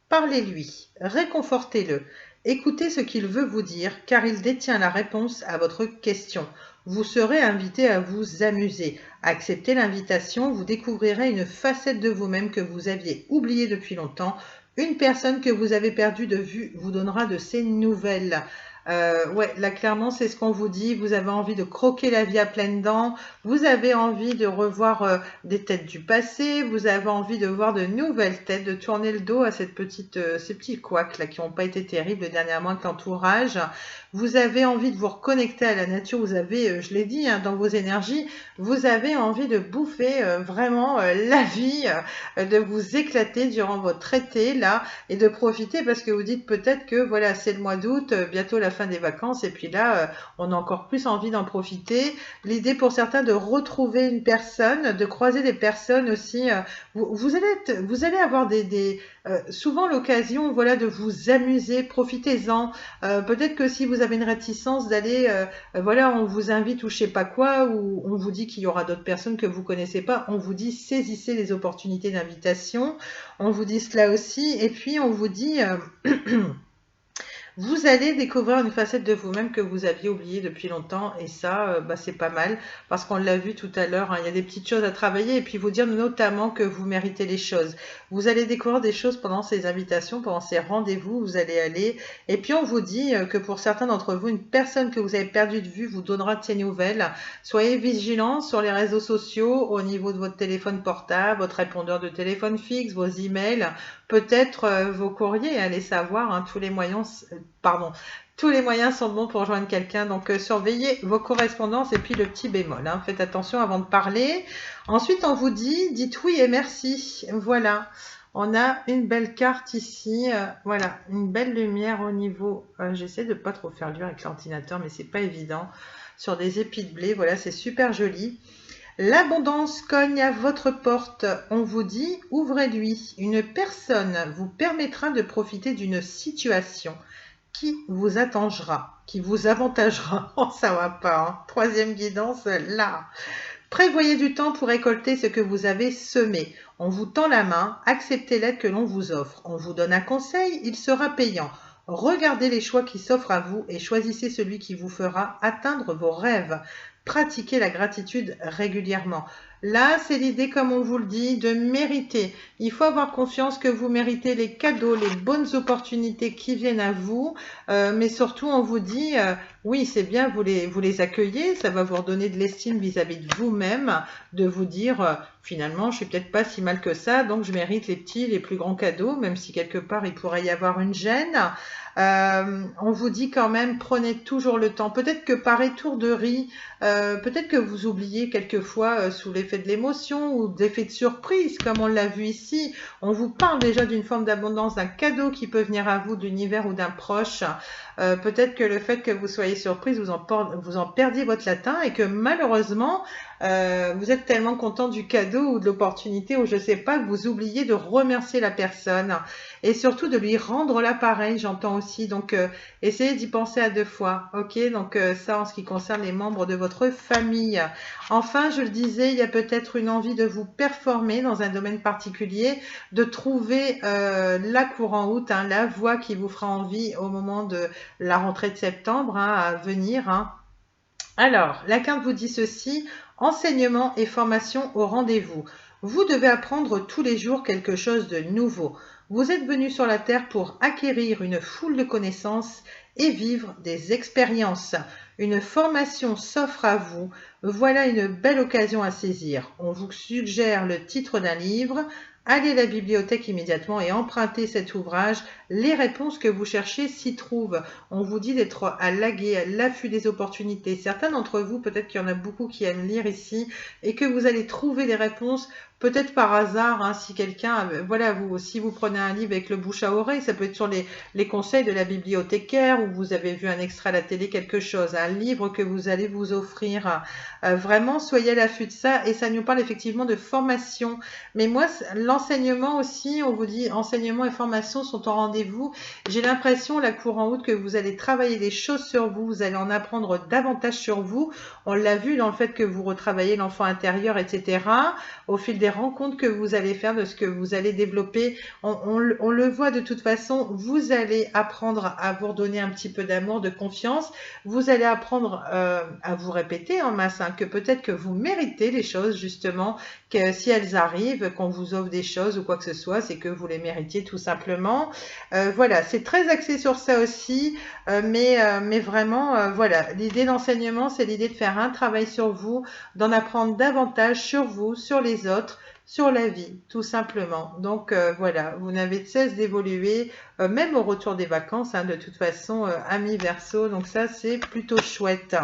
Parlez-lui, réconfortez-le. Écoutez ce qu'il veut vous dire car il détient la réponse à votre question. Vous serez invité à vous amuser. Acceptez l'invitation, vous découvrirez une facette de vous-même que vous aviez oubliée depuis longtemps. Une personne que vous avez perdue de vue vous donnera de ses nouvelles. Ouais, là clairement c'est ce qu'on vous dit, vous avez envie de croquer la vie à pleines dents, vous avez envie de revoir des têtes du passé, vous avez envie de voir de nouvelles têtes, de tourner le dos à ces petits couacs là qui n'ont pas été terribles dernièrement avec l'entourage. Vous avez envie de vous reconnecter à la nature, vous avez, je l'ai dit, hein, dans vos énergies, vous avez envie de bouffer vraiment la vie, de vous éclater durant votre été là et de profiter parce que vous dites peut-être que voilà, c'est le mois d'août, bientôt la fin des vacances et puis là, on a encore plus envie d'en profiter. L'idée pour certains de retrouver une personne, de croiser des personnes aussi, vous allez avoir souvent l'occasion voilà, de vous amuser, profitez-en. Peut-être que si vous avez une réticence d'aller, voilà, on vous invite ou je sais pas quoi, ou on vous dit qu'il y aura d'autres personnes que vous connaissez pas, on vous dit saisissez les opportunités d'invitation, on vous dit cela aussi, et puis on vous dit vous allez découvrir une facette de vous-même que vous aviez oubliée depuis longtemps et ça, c'est pas mal parce qu'on l'a vu tout à l'heure, hein, il y a des petites choses à travailler et puis vous dire notamment que vous méritez les choses. Vous allez découvrir des choses pendant ces invitations, pendant ces rendez-vous, vous allez aller et puis on vous dit que pour certains d'entre vous, une personne que vous avez perdue de vue vous donnera de ses nouvelles. Soyez vigilants sur les réseaux sociaux, au niveau de votre téléphone portable, votre répondeur de téléphone fixe, vos emails, peut-être vos courriers, allez savoir, hein, tous les moyens sont bons pour joindre quelqu'un, donc surveillez vos correspondances et puis le petit bémol, hein, faites attention avant de parler. Ensuite, on vous dit, dites oui et merci, voilà. On a une belle carte ici, voilà, une belle lumière au niveau, j'essaie de pas trop faire luire avec l'ordinateur, mais c'est pas évident, sur des épis de blé, voilà, c'est super joli. L'abondance cogne à votre porte, on vous dit ouvrez-lui. Une personne vous permettra de profiter d'une situation qui vous attangera, qui vous avantagera. Oh, ça va pas, hein. Troisième guidance, là. Prévoyez du temps pour récolter ce que vous avez semé. On vous tend la main, acceptez l'aide que l'on vous offre. On vous donne un conseil, il sera payant. Regardez les choix qui s'offrent à vous et choisissez celui qui vous fera atteindre vos rêves. Pratiquez la gratitude régulièrement. Là, c'est l'idée, comme on vous le dit, de mériter. Il faut avoir confiance que vous méritez les cadeaux, les bonnes opportunités qui viennent à vous. Mais surtout, on vous dit, oui, c'est bien, vous les accueillez. Ça va vous redonner de l'estime vis-à-vis de vous-même, de vous dire, finalement, je suis peut-être pas si mal que ça, donc je mérite les petits, les plus grands cadeaux, même si quelque part, il pourrait y avoir une gêne. On vous dit quand même, prenez toujours le temps. Peut-être que par étourderie, peut-être que vous oubliez quelquefois sous l'effet de l'émotion ou d'effet de surprise, comme on l'a vu ici. On vous parle déjà d'une forme d'abondance, d'un cadeau qui peut venir à vous de l'univers ou d'un proche. Peut-être que le fait que vous soyez surprise, vous en perdiez votre latin et que malheureusement, vous êtes tellement content du cadeau ou de l'opportunité ou je sais pas, que vous oubliez de remercier la personne et surtout de lui rendre l'appareil, j'entends aussi. Donc, essayez d'y penser à 2 fois. Ok, donc ça en ce qui concerne les membres de votre famille. Enfin, je le disais, il y a peut-être une envie de vous performer dans un domaine particulier, de trouver la courant août, hein, la voie qui vous fera envie au moment de la rentrée de septembre hein, à venir. Hein. Alors, la carte vous dit ceci, enseignement et formation au rendez-vous. Vous devez apprendre tous les jours quelque chose de nouveau. Vous êtes venu sur la Terre pour acquérir une foule de connaissances et vivre des expériences. Une formation s'offre à vous. Voilà une belle occasion à saisir. On vous suggère le titre d'un livre. Allez à la bibliothèque immédiatement et empruntez cet ouvrage. Les réponses que vous cherchez s'y trouvent. On vous dit d'être à l'aguet, à l'affût des opportunités. Certains d'entre vous, peut-être qu'il y en a beaucoup qui aiment lire ici, et que vous allez trouver les réponses peut-être par hasard, hein, si quelqu'un, voilà, si vous prenez un livre avec le bouche à oreille, ça peut être sur les conseils de la bibliothécaire ou vous avez vu un extrait à la télé, quelque chose, un livre que vous allez vous offrir. Vraiment, soyez à l'affût de ça et ça nous parle effectivement de formation. Mais moi, l'enseignement aussi, on vous dit enseignement et formation sont en rendez-vous. J'ai l'impression, la courant août, que vous allez travailler des choses sur vous, vous allez en apprendre davantage sur vous. On l'a vu dans le fait que vous retravaillez l'enfant intérieur, etc. Au fil des rencontres que vous allez faire, de ce que vous allez développer, on le voit de toute façon, vous allez apprendre à vous redonner un petit peu d'amour, de confiance. Vous allez apprendre à vous répéter en masse, hein, que peut-être que vous méritez les choses justement, que si elles arrivent, qu'on vous offre des choses ou quoi que ce soit, c'est que vous les méritiez tout simplement. Voilà, c'est très axé sur ça aussi, mais vraiment, voilà, l'idée d'enseignement, c'est l'idée de faire un travail sur vous, d'en apprendre davantage sur vous, sur les autres, sur la vie, tout simplement. Donc voilà, vous n'avez de cesse d'évoluer, même au retour des vacances, hein, de toute façon, amis Verseau, donc ça c'est plutôt chouette.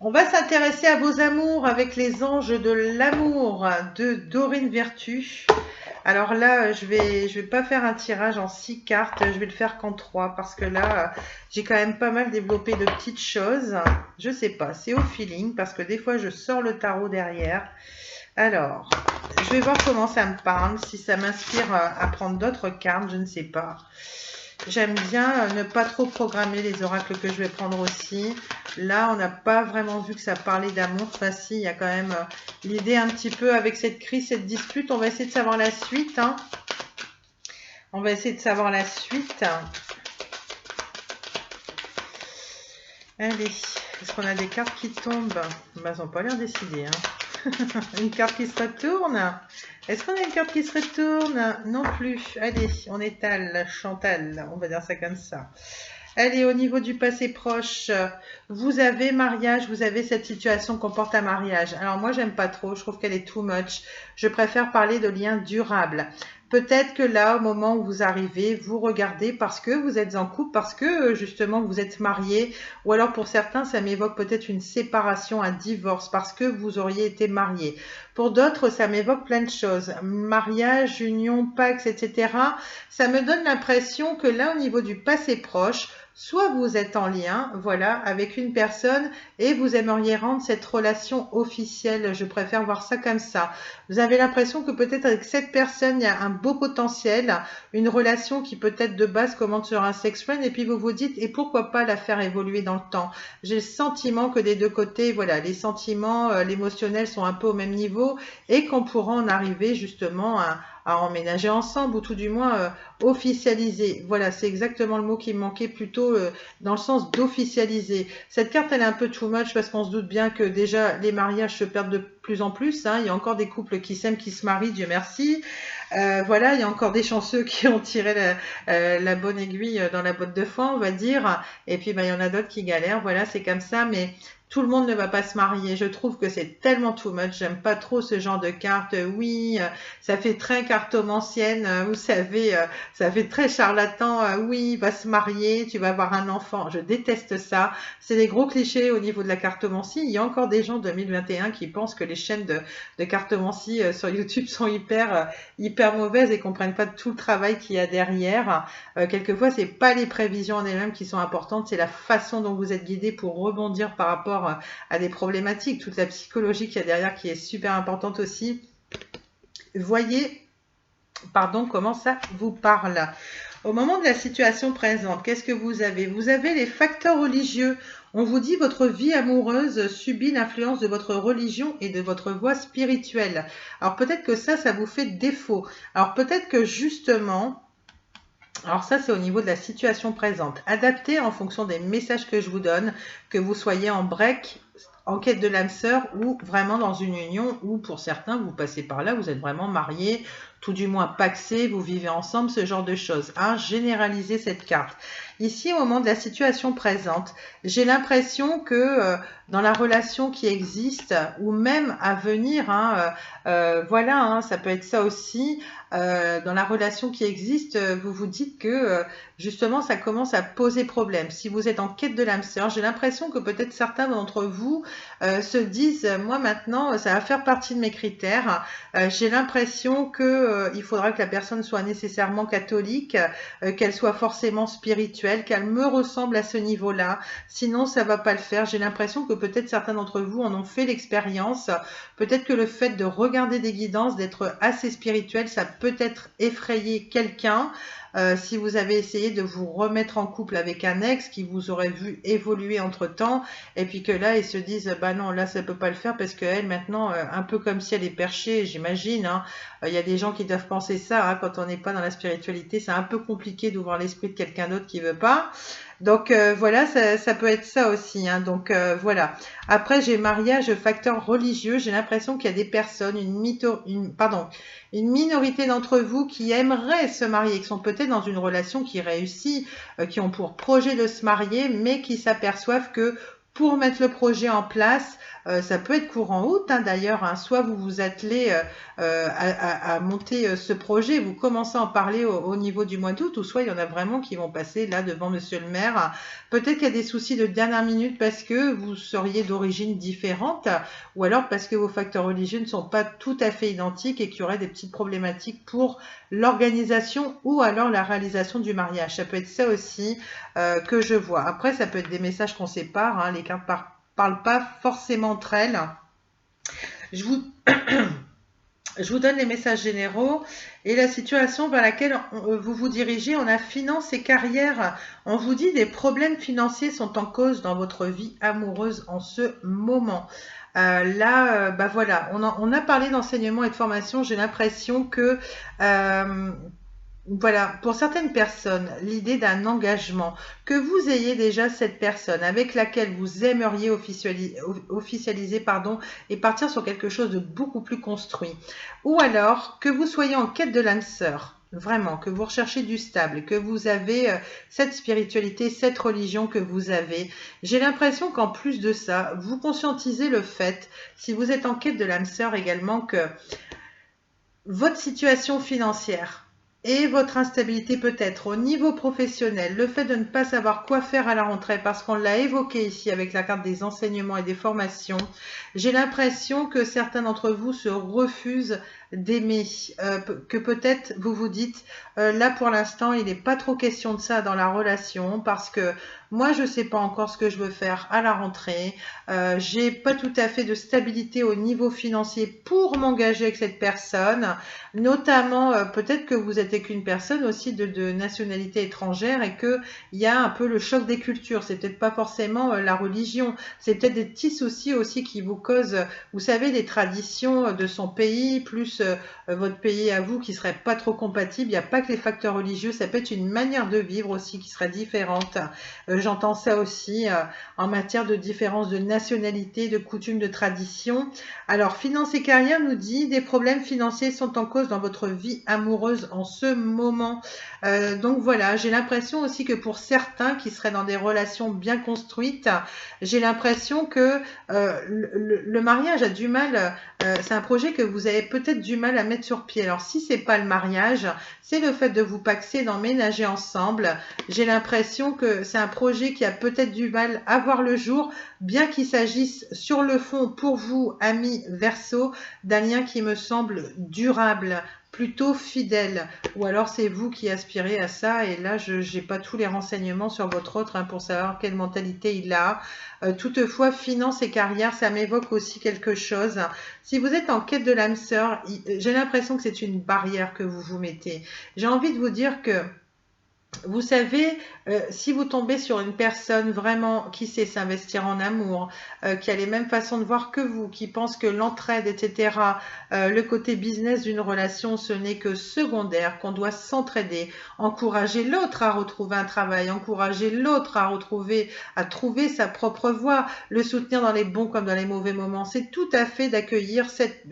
On va s'intéresser à vos amours avec les anges de l'amour de Dorine Vertu. Alors là, je vais pas faire un tirage en 6 cartes, je vais le faire qu'en 3 parce que là, j'ai quand même pas mal développé de petites choses. Je sais pas, c'est au feeling parce que des fois, je sors le tarot derrière. Alors, je vais voir comment ça me parle, si ça m'inspire à prendre d'autres cartes, je ne sais pas. J'aime bien ne pas trop programmer les oracles que je vais prendre aussi. Là, on n'a pas vraiment vu que ça parlait d'amour. Enfin, si, il y a quand même l'idée un petit peu avec cette crise, cette dispute. On va essayer de savoir la suite. Hein. On va essayer de savoir la suite. Allez, est-ce qu'on a des cartes qui tombent? Bah, elles n'ont pas l'air décidées. Hein. Une carte qui se retourne. Est-ce qu'on a une carte qui se retourne? Non plus. Allez, on étale, Chantal. On va dire ça comme ça. Allez, au niveau du passé proche, vous avez mariage, vous avez cette situation qu'on porte à mariage. Alors moi, j'aime pas trop, je trouve qu'elle est too much. Je préfère parler de liens durables. Peut-être que là, au moment où vous arrivez, vous regardez parce que vous êtes en couple, parce que justement vous êtes marié, ou alors pour certains, ça m'évoque peut-être une séparation, un divorce, parce que vous auriez été marié. Pour d'autres, ça m'évoque plein de choses. Mariage, union, pax, etc. Ça me donne l'impression que là, au niveau du passé proche, soit vous êtes en lien, voilà, avec une personne et vous aimeriez rendre cette relation officielle. Je préfère voir ça comme ça. Vous avez l'impression que peut-être avec cette personne, il y a un beau potentiel, une relation qui peut-être de base commence sur un sex friend et puis vous vous dites, et pourquoi pas la faire évoluer dans le temps? J'ai le sentiment que des deux côtés, voilà, les sentiments, l'émotionnel sont un peu au même niveau et qu'on pourra en arriver justement à emménager ensemble ou tout du moins officialiser. Voilà, c'est exactement le mot qui me manquait, plutôt dans le sens d'officialiser. Cette carte, elle est un peu too much parce qu'on se doute bien que déjà les mariages se perdent plus en plus, hein. Il y a encore des couples qui s'aiment, qui se marient, Dieu merci. Voilà, il y a encore des chanceux qui ont tiré la bonne aiguille dans la botte de foin, on va dire. Et puis, il y en a d'autres qui galèrent. Voilà, c'est comme ça. Mais tout le monde ne va pas se marier. Je trouve que c'est tellement too much. J'aime pas trop ce genre de carte. Oui, ça fait très cartomancienne. Vous savez, ça fait très charlatan. Oui, il va se marier, tu vas avoir un enfant. Je déteste ça. C'est des gros clichés au niveau de la cartomancie. Il y a encore des gens 2021 qui pensent que les chaînes de cartomancie sur YouTube sont hyper mauvaises et comprennent pas tout le travail qu'il y a derrière. Quelquefois, c'est pas les prévisions en elles-mêmes qui sont importantes, c'est la façon dont vous êtes guidé pour rebondir par rapport à des problématiques, toute la psychologie qu'il y a derrière qui est super importante aussi. Voyez, pardon, comment ça vous parle. Au moment de la situation présente, qu'est-ce que vous avez? Vous avez les facteurs religieux. On vous dit votre vie amoureuse subit l'influence de votre religion et de votre voie spirituelle. Alors peut-être que ça vous fait défaut. Alors peut-être que justement, alors ça c'est au niveau de la situation présente. Adaptez en fonction des messages que je vous donne, que vous soyez en break, en quête de l'âme sœur ou vraiment dans une union où pour certains vous passez par là, vous êtes vraiment mariés, tout du moins paxés, vous vivez ensemble, ce genre de choses. Hein, généralisez cette carte. Ici, au moment de la situation présente, j'ai l'impression que dans la relation qui existe ou même à venir, hein, voilà, hein, ça peut être ça aussi, dans la relation qui existe, vous vous dites que justement ça commence à poser problème. Si vous êtes en quête de l'âme sœur, j'ai l'impression que peut-être certains d'entre vous se disent, moi maintenant, ça va faire partie de mes critères. J'ai l'impression que il faudra que la personne soit nécessairement catholique, qu'elle soit forcément spirituelle, qu'elle me ressemble à ce niveau-là. Sinon, ça va pas le faire. J'ai l'impression que peut-être certains d'entre vous en ont fait l'expérience. Peut-être que le fait de regarder des guidances, d'être assez spirituel, ça peut être effrayé quelqu'un. Si vous avez essayé de vous remettre en couple avec un ex qui vous aurait vu évoluer entre-temps, et puis que là, ils se disent, bah non, là, ça peut pas le faire parce qu'elle, maintenant, un peu comme si elle est perchée, j'imagine, hein, y a des gens qui doivent penser ça, hein, quand on n'est pas dans la spiritualité, c'est un peu compliqué d'ouvrir l'esprit de quelqu'un d'autre qui veut pas. Donc voilà, ça peut être ça aussi. Hein, donc voilà. Après, j'ai mariage facteur religieux. J'ai l'impression qu'il y a des personnes, une minorité d'entre vous qui aimeraient se marier, qui sont peut-être dans une relation qui réussit, qui ont pour projet de se marier, mais qui s'aperçoivent que pour mettre le projet en place, ça peut être courant août hein, d'ailleurs, hein, soit vous vous attelez à monter ce projet, vous commencez à en parler au niveau du mois d'août, ou soit il y en a vraiment qui vont passer là devant monsieur le maire. Peut-être qu'il y a des soucis de dernière minute parce que vous seriez d'origine différente, ou alors parce que vos facteurs religieux ne sont pas tout à fait identiques et qu'il y aurait des petites problématiques pour l'organisation ou alors la réalisation du mariage. Ça peut être ça aussi que je vois. Après, ça peut être des messages qu'on sépare, hein, les cartes parlent pas forcément entre elles. Je vous donne les messages généraux et la situation vers laquelle vous vous dirigez. On a finances et carrière. On vous dit des problèmes financiers sont en cause dans votre vie amoureuse en ce moment. Là, bah voilà, on a parlé d'enseignement et de formation. J'ai l'impression que voilà, pour certaines personnes, l'idée d'un engagement, que vous ayez déjà cette personne avec laquelle vous aimeriez officialiser, pardon, et partir sur quelque chose de beaucoup plus construit. Ou alors, que vous soyez en quête de l'âme sœur, vraiment, que vous recherchez du stable, que vous avez cette spiritualité, cette religion que vous avez. J'ai l'impression qu'en plus de ça, vous conscientisez le fait, si vous êtes en quête de l'âme sœur également, que votre situation financière, et votre instabilité peut-être au niveau professionnel, le fait de ne pas savoir quoi faire à la rentrée, parce qu'on l'a évoqué ici avec la carte des enseignements et des formations, j'ai l'impression que certains d'entre vous se refusent d'aimer, que peut-être vous vous dites, là pour l'instant il n'est pas trop question de ça dans la relation, parce que moi je ne sais pas encore ce que je veux faire à la rentrée, j'ai pas tout à fait de stabilité au niveau financier pour m'engager avec cette personne, notamment peut-être que vous êtes avec une personne aussi de nationalité étrangère et qu'il y a un peu le choc des cultures, c'est peut-être pas forcément la religion, c'est peut-être des petits soucis aussi qui vous causent, vous savez, les traditions de son pays, plus votre pays à vous qui serait pas trop compatible. Il n'y a pas que les facteurs religieux, ça peut être une manière de vivre aussi qui serait différente. J'entends ça aussi en matière de différence de nationalité, de coutumes, de tradition. Alors, finance et carrière nous dit des problèmes financiers sont en cause dans votre vie amoureuse en ce moment. Donc voilà, j'ai l'impression aussi que pour certains qui seraient dans des relations bien construites, j'ai l'impression que le mariage a du mal, c'est un projet que vous avez peut-être du mal à mettre sur pied. Alors si c'est pas le mariage, c'est le fait de vous paxer, d'emménager ensemble. J'ai l'impression que c'est un projet qui a peut-être du mal à voir le jour, bien qu'il s'agisse sur le fond pour vous, amis Verseau, d'un lien qui me semble durable, plutôt fidèle, ou alors c'est vous qui aspirez à ça, et là je n'ai pas tous les renseignements sur votre autre pour savoir quelle mentalité il a. Toutefois, finance et carrière, ça m'évoque aussi quelque chose. Si vous êtes en quête de l'âme sœur, j'ai l'impression que c'est une barrière que vous vous mettez. J'ai envie de vous dire que vous savez, si vous tombez sur une personne vraiment qui sait s'investir en amour, qui a les mêmes façons de voir que vous, qui pense que l'entraide, etc., le côté business d'une relation, ce n'est que secondaire, qu'on doit s'entraider, encourager l'autre à retrouver un travail, encourager l'autre à trouver sa propre voie, le soutenir dans les bons comme dans les mauvais moments. C'est tout à fait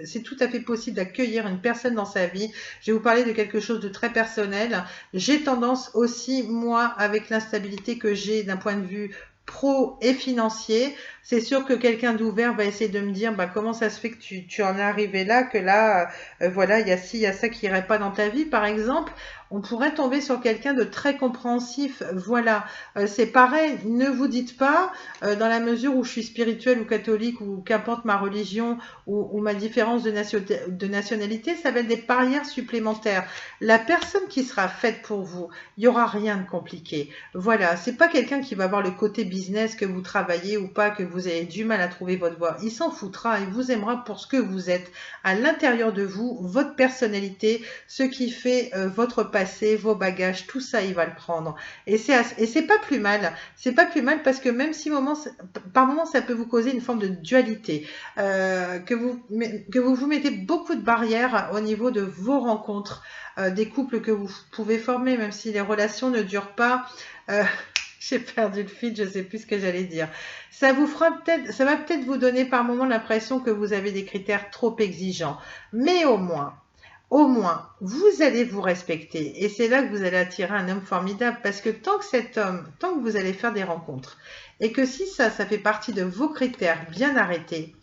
c'est tout à fait possible d'accueillir une personne dans sa vie. Je vais vous parler de quelque chose de très personnel. J'ai tendance aussi, moi, avec l'instabilité que j'ai d'un point de vue pro et financier, c'est sûr que quelqu'un d'ouvert va essayer de me dire comment ça se fait que tu en es arrivé là, que là, voilà, il y a ci, il y a ça qui irait pas dans ta vie, par exemple. On pourrait tomber sur quelqu'un de très compréhensif. Voilà, c'est pareil, ne vous dites pas, dans la mesure où je suis spirituelle ou catholique ou qu'importe ma religion ou ma différence de nationalité, ça va être des barrières supplémentaires. La personne qui sera faite pour vous, il n'y aura rien de compliqué. Voilà, c'est pas quelqu'un qui va avoir le côté business que vous travaillez ou pas, que vous avez du mal à trouver votre voie. Il s'en foutra, il vous aimera pour ce que vous êtes, à l'intérieur de vous, votre personnalité, ce qui fait votre passé, vos bagages, tout ça, il va le prendre. Et c'est pas plus mal. C'est pas plus mal parce que même si par moment, ça peut vous causer une forme de dualité, que vous mettez beaucoup de barrières au niveau de vos rencontres, des couples que vous pouvez former, même si les relations ne durent pas. J'ai perdu le fil, je sais plus ce que j'allais dire. Ça va peut-être vous donner par moment l'impression que vous avez des critères trop exigeants. Mais au moins, vous allez vous respecter. Et c'est là que vous allez attirer un homme formidable. Parce que tant que vous allez faire des rencontres, et que si ça fait partie de vos critères bien arrêtés,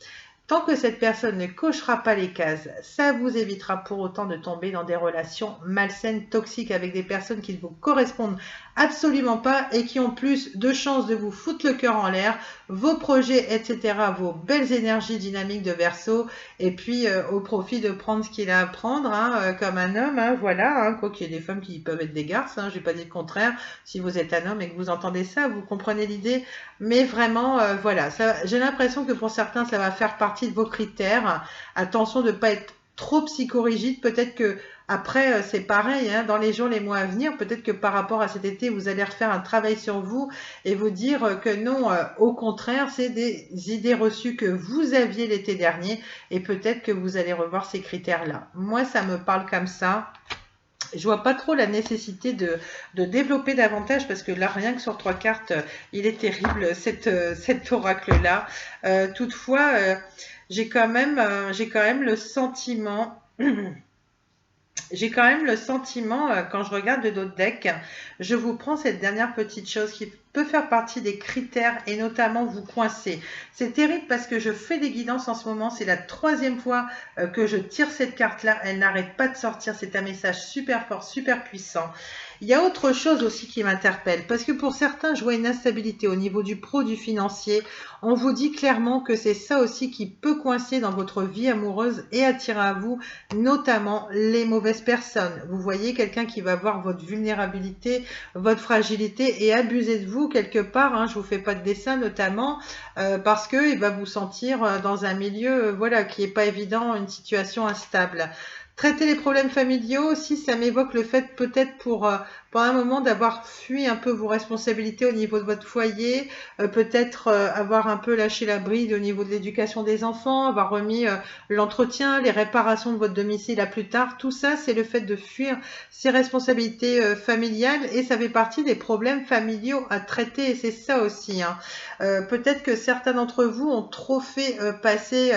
tant que cette personne ne cochera pas les cases, ça vous évitera pour autant de tomber dans des relations malsaines, toxiques avec des personnes qui ne vous correspondent absolument pas et qui ont plus de chances de vous foutre le cœur en l'air, vos projets, etc., vos belles énergies dynamiques de Verseau, et puis au profit de prendre ce qu'il a à prendre, comme un homme, voilà, quoi qu'il y ait des femmes qui peuvent être des garces, je n'ai pas dit le contraire, si vous êtes un homme et que vous entendez ça, vous comprenez l'idée, mais vraiment, voilà, j'ai l'impression que pour certains, ça va faire partie de vos critères. Attention de ne pas être trop psychorigide. Peut-être que après, c'est pareil, dans les jours, les mois à venir, peut-être que par rapport à cet été, vous allez refaire un travail sur vous et vous dire que non, au contraire, c'est des idées reçues que vous aviez l'été dernier et peut-être que vous allez revoir ces critères-là. Moi, ça me parle comme ça. Je vois pas trop la nécessité de développer davantage parce que là, rien que sur 3 cartes, il est terrible cet oracle-là. Toutefois, j'ai quand même le sentiment... J'ai quand même le sentiment, quand je regarde de d'autres decks, je vous prends cette dernière petite chose qui peut faire partie des critères et notamment vous coincer. C'est terrible parce que je fais des guidances en ce moment, c'est la 3e fois que je tire cette carte-là, elle n'arrête pas de sortir, c'est un message super fort, super puissant. Il y a autre chose aussi qui m'interpelle, parce que pour certains, je vois une instabilité au niveau du pro, du financier. On vous dit clairement que c'est ça aussi qui peut coincer dans votre vie amoureuse et attirer à vous, notamment les mauvaises personnes. Vous voyez quelqu'un qui va voir votre vulnérabilité, votre fragilité et abuser de vous quelque part. Je vous fais pas de dessin notamment parce qu'il va vous sentir dans un milieu voilà qui est pas évident, une situation instable. Traiter les problèmes familiaux aussi, ça m'évoque le fait peut-être pour un moment d'avoir fui un peu vos responsabilités au niveau de votre foyer, peut-être avoir un peu lâché la bride au niveau de l'éducation des enfants, avoir remis l'entretien, les réparations de votre domicile à plus tard. Tout ça, c'est le fait de fuir ses responsabilités familiales et ça fait partie des problèmes familiaux à traiter et c'est ça aussi, hein. Peut-être que certains d'entre vous ont trop fait passer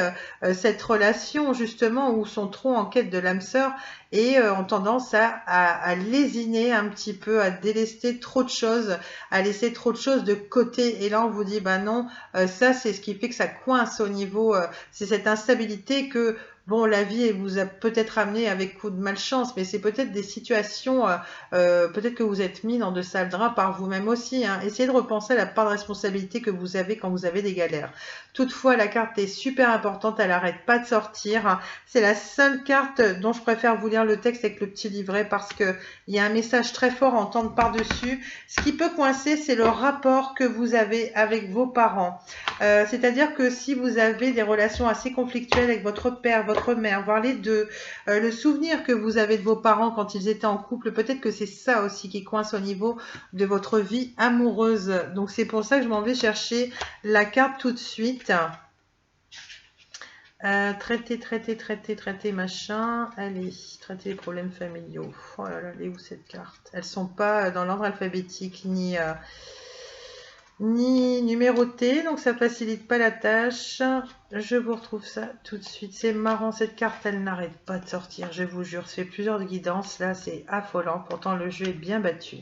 cette relation justement ou sont trop en quête de l'âme sœur et ont tendance à lésiner un petit peu, à délester trop de choses, à laisser trop de choses de côté. Et là, on vous dit, bah non, ça, c'est ce qui fait que ça coince au niveau, c'est cette instabilité que, bon, la vie vous a peut-être amené avec coup de malchance, mais c'est peut-être des situations, peut-être que vous êtes mis dans de sales draps par vous-même aussi, hein. Essayez de repenser à la part de responsabilité que vous avez quand vous avez des galères. Toutefois, la carte est super importante, elle n'arrête pas de sortir. C'est la seule carte dont je préfère vous lire le texte avec le petit livret parce qu'il y a un message très fort à entendre par-dessus. Ce qui peut coincer, c'est le rapport que vous avez avec vos parents. C'est-à-dire que si vous avez des relations assez conflictuelles avec votre père, votre mère, voire les deux, le souvenir que vous avez de vos parents quand ils étaient en couple, peut-être que c'est ça aussi qui coince au niveau de votre vie amoureuse. Donc c'est pour ça que je m'en vais chercher la carte tout de suite. Traiter, machin. Allez, traiter les problèmes familiaux. Oh là là, elle est où cette carte? Elles sont pas dans l'ordre alphabétique ni numérotées, donc ça facilite pas la tâche. Je vous retrouve ça tout de suite. C'est marrant, cette carte, elle n'arrête pas de sortir, je vous jure. Ça fait plusieurs guidances, là, c'est affolant. Pourtant, le jeu est bien battu.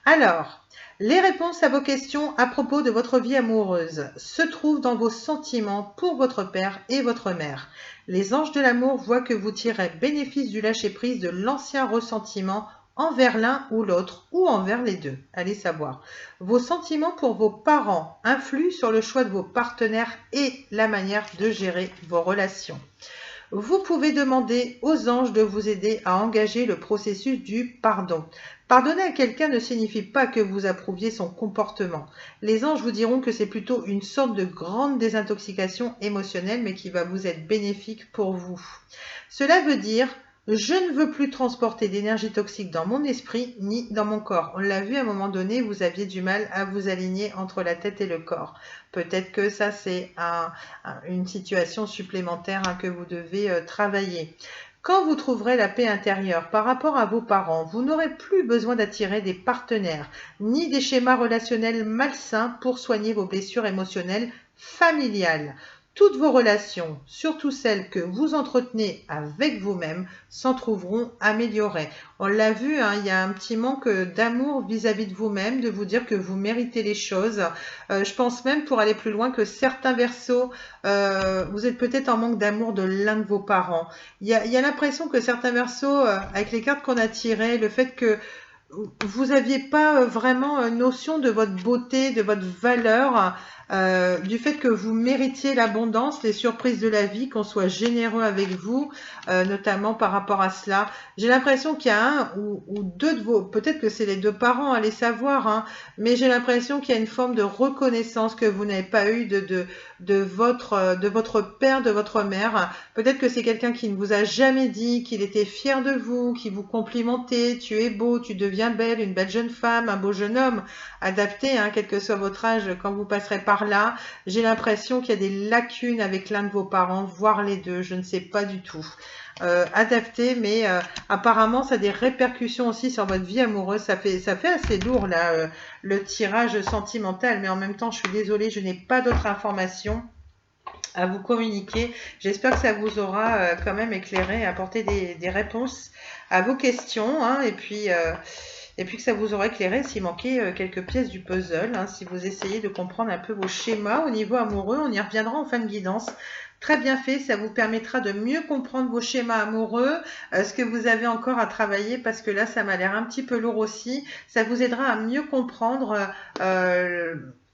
Alors, les réponses à vos questions à propos de votre vie amoureuse se trouvent dans vos sentiments pour votre père et votre mère. Les anges de l'amour voient que vous tirez bénéfice du lâcher-prise de l'ancien ressentiment envers l'un ou l'autre ou envers les deux. Allez savoir. Vos sentiments pour vos parents influent sur le choix de vos partenaires et la manière de gérer vos relations. Vous pouvez demander aux anges de vous aider à engager le processus du pardon. Pardonner à quelqu'un ne signifie pas que vous approuviez son comportement. Les anges vous diront que c'est plutôt une sorte de grande désintoxication émotionnelle, mais qui va vous être bénéfique pour vous. Cela veut dire je ne veux plus transporter d'énergie toxique dans mon esprit ni dans mon corps. On l'a vu à un moment donné, vous aviez du mal à vous aligner entre la tête et le corps. Peut-être que ça, c'est une situation supplémentaire que vous devez travailler. Quand vous trouverez la paix intérieure par rapport à vos parents, vous n'aurez plus besoin d'attirer des partenaires, ni des schémas relationnels malsains pour soigner vos blessures émotionnelles familiales. Toutes vos relations, surtout celles que vous entretenez avec vous-même, s'en trouveront améliorées. On l'a vu, hein, il y a un petit manque d'amour vis-à-vis de vous-même, de vous dire que vous méritez les choses. Je pense même, pour aller plus loin, que certains Verseaux, vous êtes peut-être en manque d'amour de l'un de vos parents. Il y a l'impression que certains Verseaux, avec les cartes qu'on a tirées, le fait que vous n'aviez pas vraiment notion de votre beauté, de votre valeur, du fait que vous méritiez l'abondance, les surprises de la vie, qu'on soit généreux avec vous, notamment par rapport à cela. J'ai l'impression qu'il y a un ou deux de vos, peut-être que c'est les deux parents, allez savoir, hein, mais j'ai l'impression qu'il y a une forme de reconnaissance que vous n'avez pas eu de votre père, de votre mère. Peut-être que c'est quelqu'un qui ne vous a jamais dit qu'il était fier de vous, qui vous complimentait, tu es beau, tu deviens belle, une belle jeune femme, un beau jeune homme, adapté, hein, quel que soit votre âge, quand vous passerez par là. J'ai l'impression qu'il y a des lacunes avec l'un de vos parents, voire les deux, je ne sais pas du tout. Adapté, mais apparemment ça a des répercussions aussi sur votre vie amoureuse. Ça fait assez lourd là, le tirage sentimental, mais en même temps je suis désolée, je n'ai pas d'autres informations à vous communiquer. J'espère que ça vous aura quand même éclairé, apporté des réponses à vos questions, hein, et puis que ça vous aura éclairé s'il manquait quelques pièces du puzzle, hein, si vous essayez de comprendre un peu vos schémas au niveau amoureux. On y reviendra en fin de guidance. Très bien fait, ça vous permettra de mieux comprendre vos schémas amoureux, ce que vous avez encore à travailler, parce que là, ça m'a l'air un petit peu lourd aussi. Ça vous aidera à mieux comprendre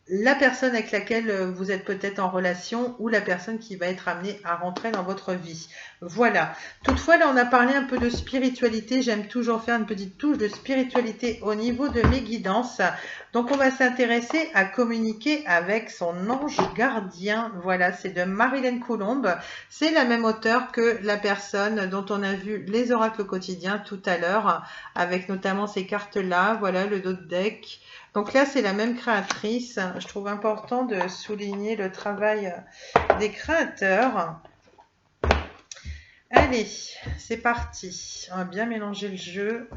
la personne avec laquelle vous êtes peut-être en relation ou la personne qui va être amenée à rentrer dans votre vie. Voilà. Toutefois, là, on a parlé un peu de spiritualité. J'aime toujours faire une petite touche de spiritualité au niveau de mes guidances. Donc, on va s'intéresser à communiquer avec son ange gardien. Voilà, c'est de Marilyn Coulombe. C'est la même auteure que la personne dont on a vu les oracles quotidiens tout à l'heure, avec notamment ces cartes-là. Voilà, le dos de deck. Donc là, c'est la même créatrice. Je trouve important de souligner le travail des créateurs. Allez, c'est parti. On va bien mélanger le jeu.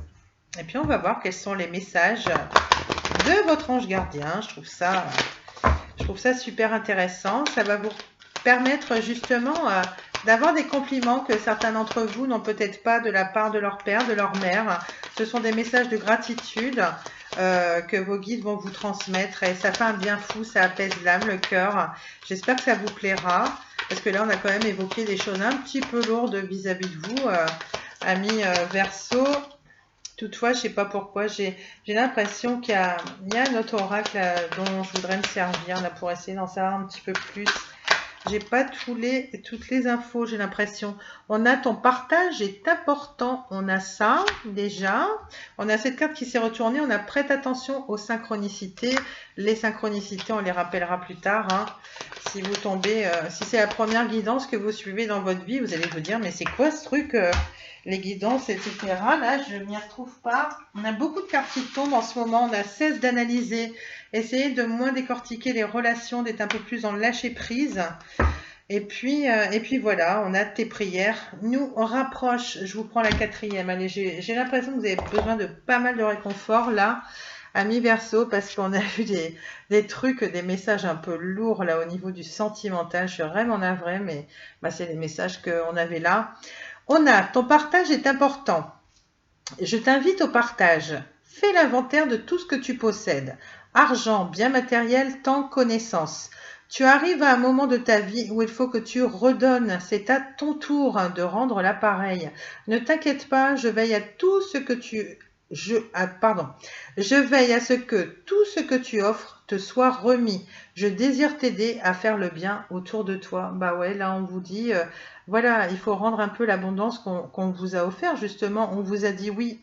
Et puis, on va voir quels sont les messages de votre ange gardien. Je trouve ça super intéressant. Ça va vous permettre justement d'avoir des compliments que certains d'entre vous n'ont peut-être pas de la part de leur père, de leur mère. Ce sont des messages de gratitude que vos guides vont vous transmettre et ça fait un bien fou, ça apaise l'âme, le cœur. J'espère que ça vous plaira parce que là, on a quand même évoqué des choses un petit peu lourdes vis-à-vis de vous, amis Verseau. Toutefois, je ne sais pas pourquoi, j'ai l'impression qu'il y a un autre oracle dont je voudrais me servir là, pour essayer d'en savoir un petit peu plus. J'ai pas toutes les infos, j'ai l'impression. On a ton partage est important. On a ça déjà. On a cette carte qui s'est retournée. On a prête attention aux synchronicités. Les synchronicités, on les rappellera plus tard. Hein. Si vous tombez, si c'est la première guidance que vous suivez dans votre vie, vous allez vous dire mais c'est quoi ce truc les guidances, etc. Là, je m'y retrouve pas. On a beaucoup de cartes qui tombent en ce moment. On a cesse d'analyser. Essayez de moins décortiquer les relations, d'être un peu plus en lâcher prise. Et puis voilà, on a tes prières. Nous, on rapproche. Je vous prends la 4e. Allez, j'ai l'impression que vous avez besoin de pas mal de réconfort là, amis Verseau, parce qu'on a vu des trucs, des messages un peu lourds là au niveau du sentimental. Je suis vraiment navrée, mais bah, c'est les messages qu'on avait là. On a, ton partage est important. Je t'invite au partage. Fais l'inventaire de tout ce que tu possèdes. Argent, biens matériels, temps, connaissances. Tu arrives à un moment de ta vie où il faut que tu redonnes. C'est à ton tour de rendre l'appareil. Ne t'inquiète pas, je veille à tout ce que je veille à ce que tout ce que tu offres te soit remis. Je désire t'aider à faire le bien autour de toi. Bah ouais, là on vous dit, voilà, il faut rendre un peu l'abondance qu'on vous a offert justement. On vous a dit oui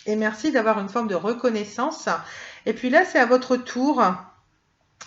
et merci d'avoir une forme de reconnaissance. Et puis là, c'est à votre tour.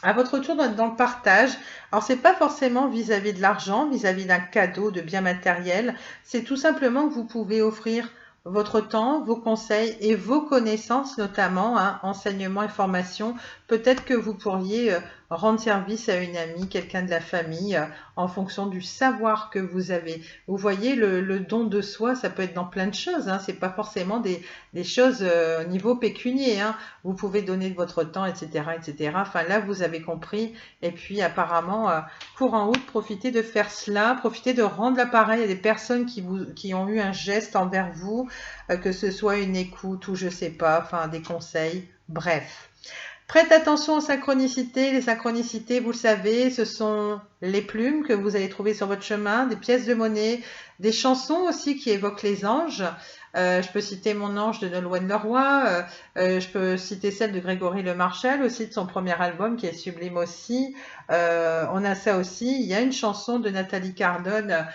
À votre tour dans le partage. Alors, c'est pas forcément vis-à-vis de l'argent, vis-à-vis d'un cadeau, de biens matériels. C'est tout simplement que vous pouvez offrir votre temps, vos conseils et vos connaissances, notamment, hein, enseignement et formation. Peut-être que vous pourriez rendre service à une amie, quelqu'un de la famille, en fonction du savoir que vous avez. Vous voyez, le don de soi, ça peut être dans plein de choses. Hein. C'est pas forcément des choses au niveau pécunier. Hein. Vous pouvez donner de votre temps, etc., etc. Enfin, là, vous avez compris. Et puis, apparemment, courant août, profitez de faire cela. Profitez de rendre l'appareil à des personnes qui ont eu un geste envers vous, que ce soit une écoute ou je sais pas, enfin, des conseils. Bref. Prête attention aux synchronicités. Les synchronicités, vous le savez, ce sont les plumes que vous allez trouver sur votre chemin, des pièces de monnaie, des chansons aussi qui évoquent les anges. Je peux citer Mon ange de Nolwenn Leroy, je peux citer celle de Grégory Le Marchal aussi de son premier album qui est sublime aussi. On a ça aussi, il y a une chanson de Nathalie Cardone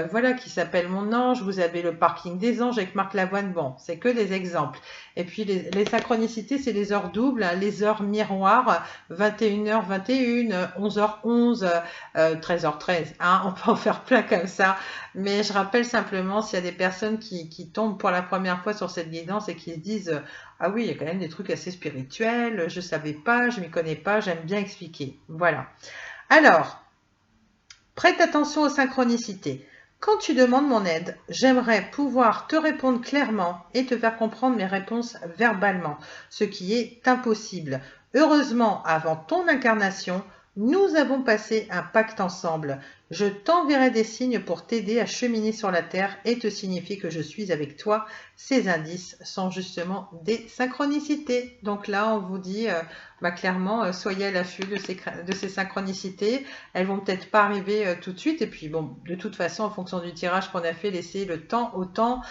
voilà, qui s'appelle Mon ange. Vous avez Le parking des anges avec Marc Lavoine. Bon, c'est que des exemples. Et puis les synchronicités, c'est les heures doubles, hein, les heures miroirs, 21h21, 11h11, 13h13. Hein, on peut en faire plein comme ça. Mais je rappelle simplement, s'il y a des personnes qui tombent pour la première fois sur cette guidance et qui se disent ah oui, il y a quand même des trucs assez spirituels, je savais pas, je m'y connais pas, j'aime bien expliquer. Voilà. Alors, prête attention aux synchronicités. Quand tu demandes mon aide, j'aimerais pouvoir te répondre clairement et te faire comprendre mes réponses verbalement, ce qui est impossible. Heureusement, avant ton incarnation, nous avons passé un pacte ensemble. Je t'enverrai des signes pour t'aider à cheminer sur la Terre et te signifier que je suis avec toi. Ces indices sont justement des synchronicités. Donc là, on vous dit clairement, soyez à l'affût de ces synchronicités. Elles vont peut-être pas arriver tout de suite. Et puis bon, de toute façon, en fonction du tirage qu'on a fait, laissez le temps au temps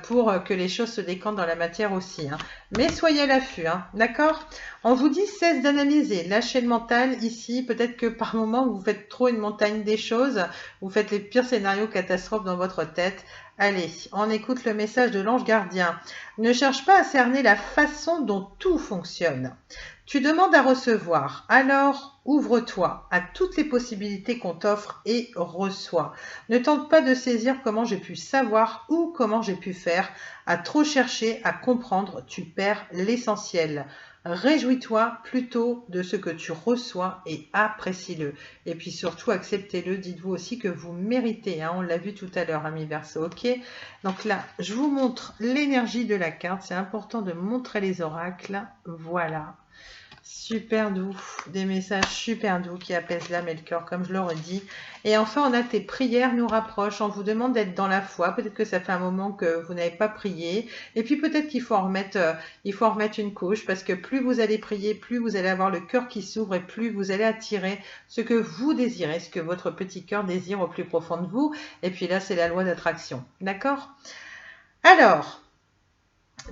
pour que les choses se décantent dans la matière aussi. Hein. Mais soyez à l'affût, hein, d'accord? On vous dit cesse d'analyser, lâchez le mental ici. Peut-être que par moment, vous faites trop une montagne des choses. Vous faites les pires scénarios catastrophes dans votre tête. Allez, on écoute le message de l'ange gardien. Ne cherche pas à cerner la façon dont tout fonctionne. Tu demandes à recevoir, alors ouvre-toi à toutes les possibilités qu'on t'offre et reçois. Ne tente pas de saisir comment j'ai pu savoir ou comment j'ai pu faire. À trop chercher à comprendre, tu perds l'essentiel. Réjouis-toi plutôt de ce que tu reçois et apprécie-le. Et puis surtout, acceptez-le. Dites-vous aussi que vous méritez. Hein, on l'a vu tout à l'heure, amis Verseau. Ok. Donc là, je vous montre l'énergie de la carte. C'est important de montrer les oracles. Voilà. Super doux, des messages super doux qui apaisent l'âme et le cœur, comme je l'aurais dit. Et enfin, on a tes prières nous rapprochent. On vous demande d'être dans la foi. Peut-être que ça fait un moment que vous n'avez pas prié. Et puis peut-être qu'il faut en remettre une couche, parce que plus vous allez prier, plus vous allez avoir le cœur qui s'ouvre et plus vous allez attirer ce que vous désirez, ce que votre petit cœur désire au plus profond de vous. Et puis là, c'est la loi d'attraction. D'accord? Alors,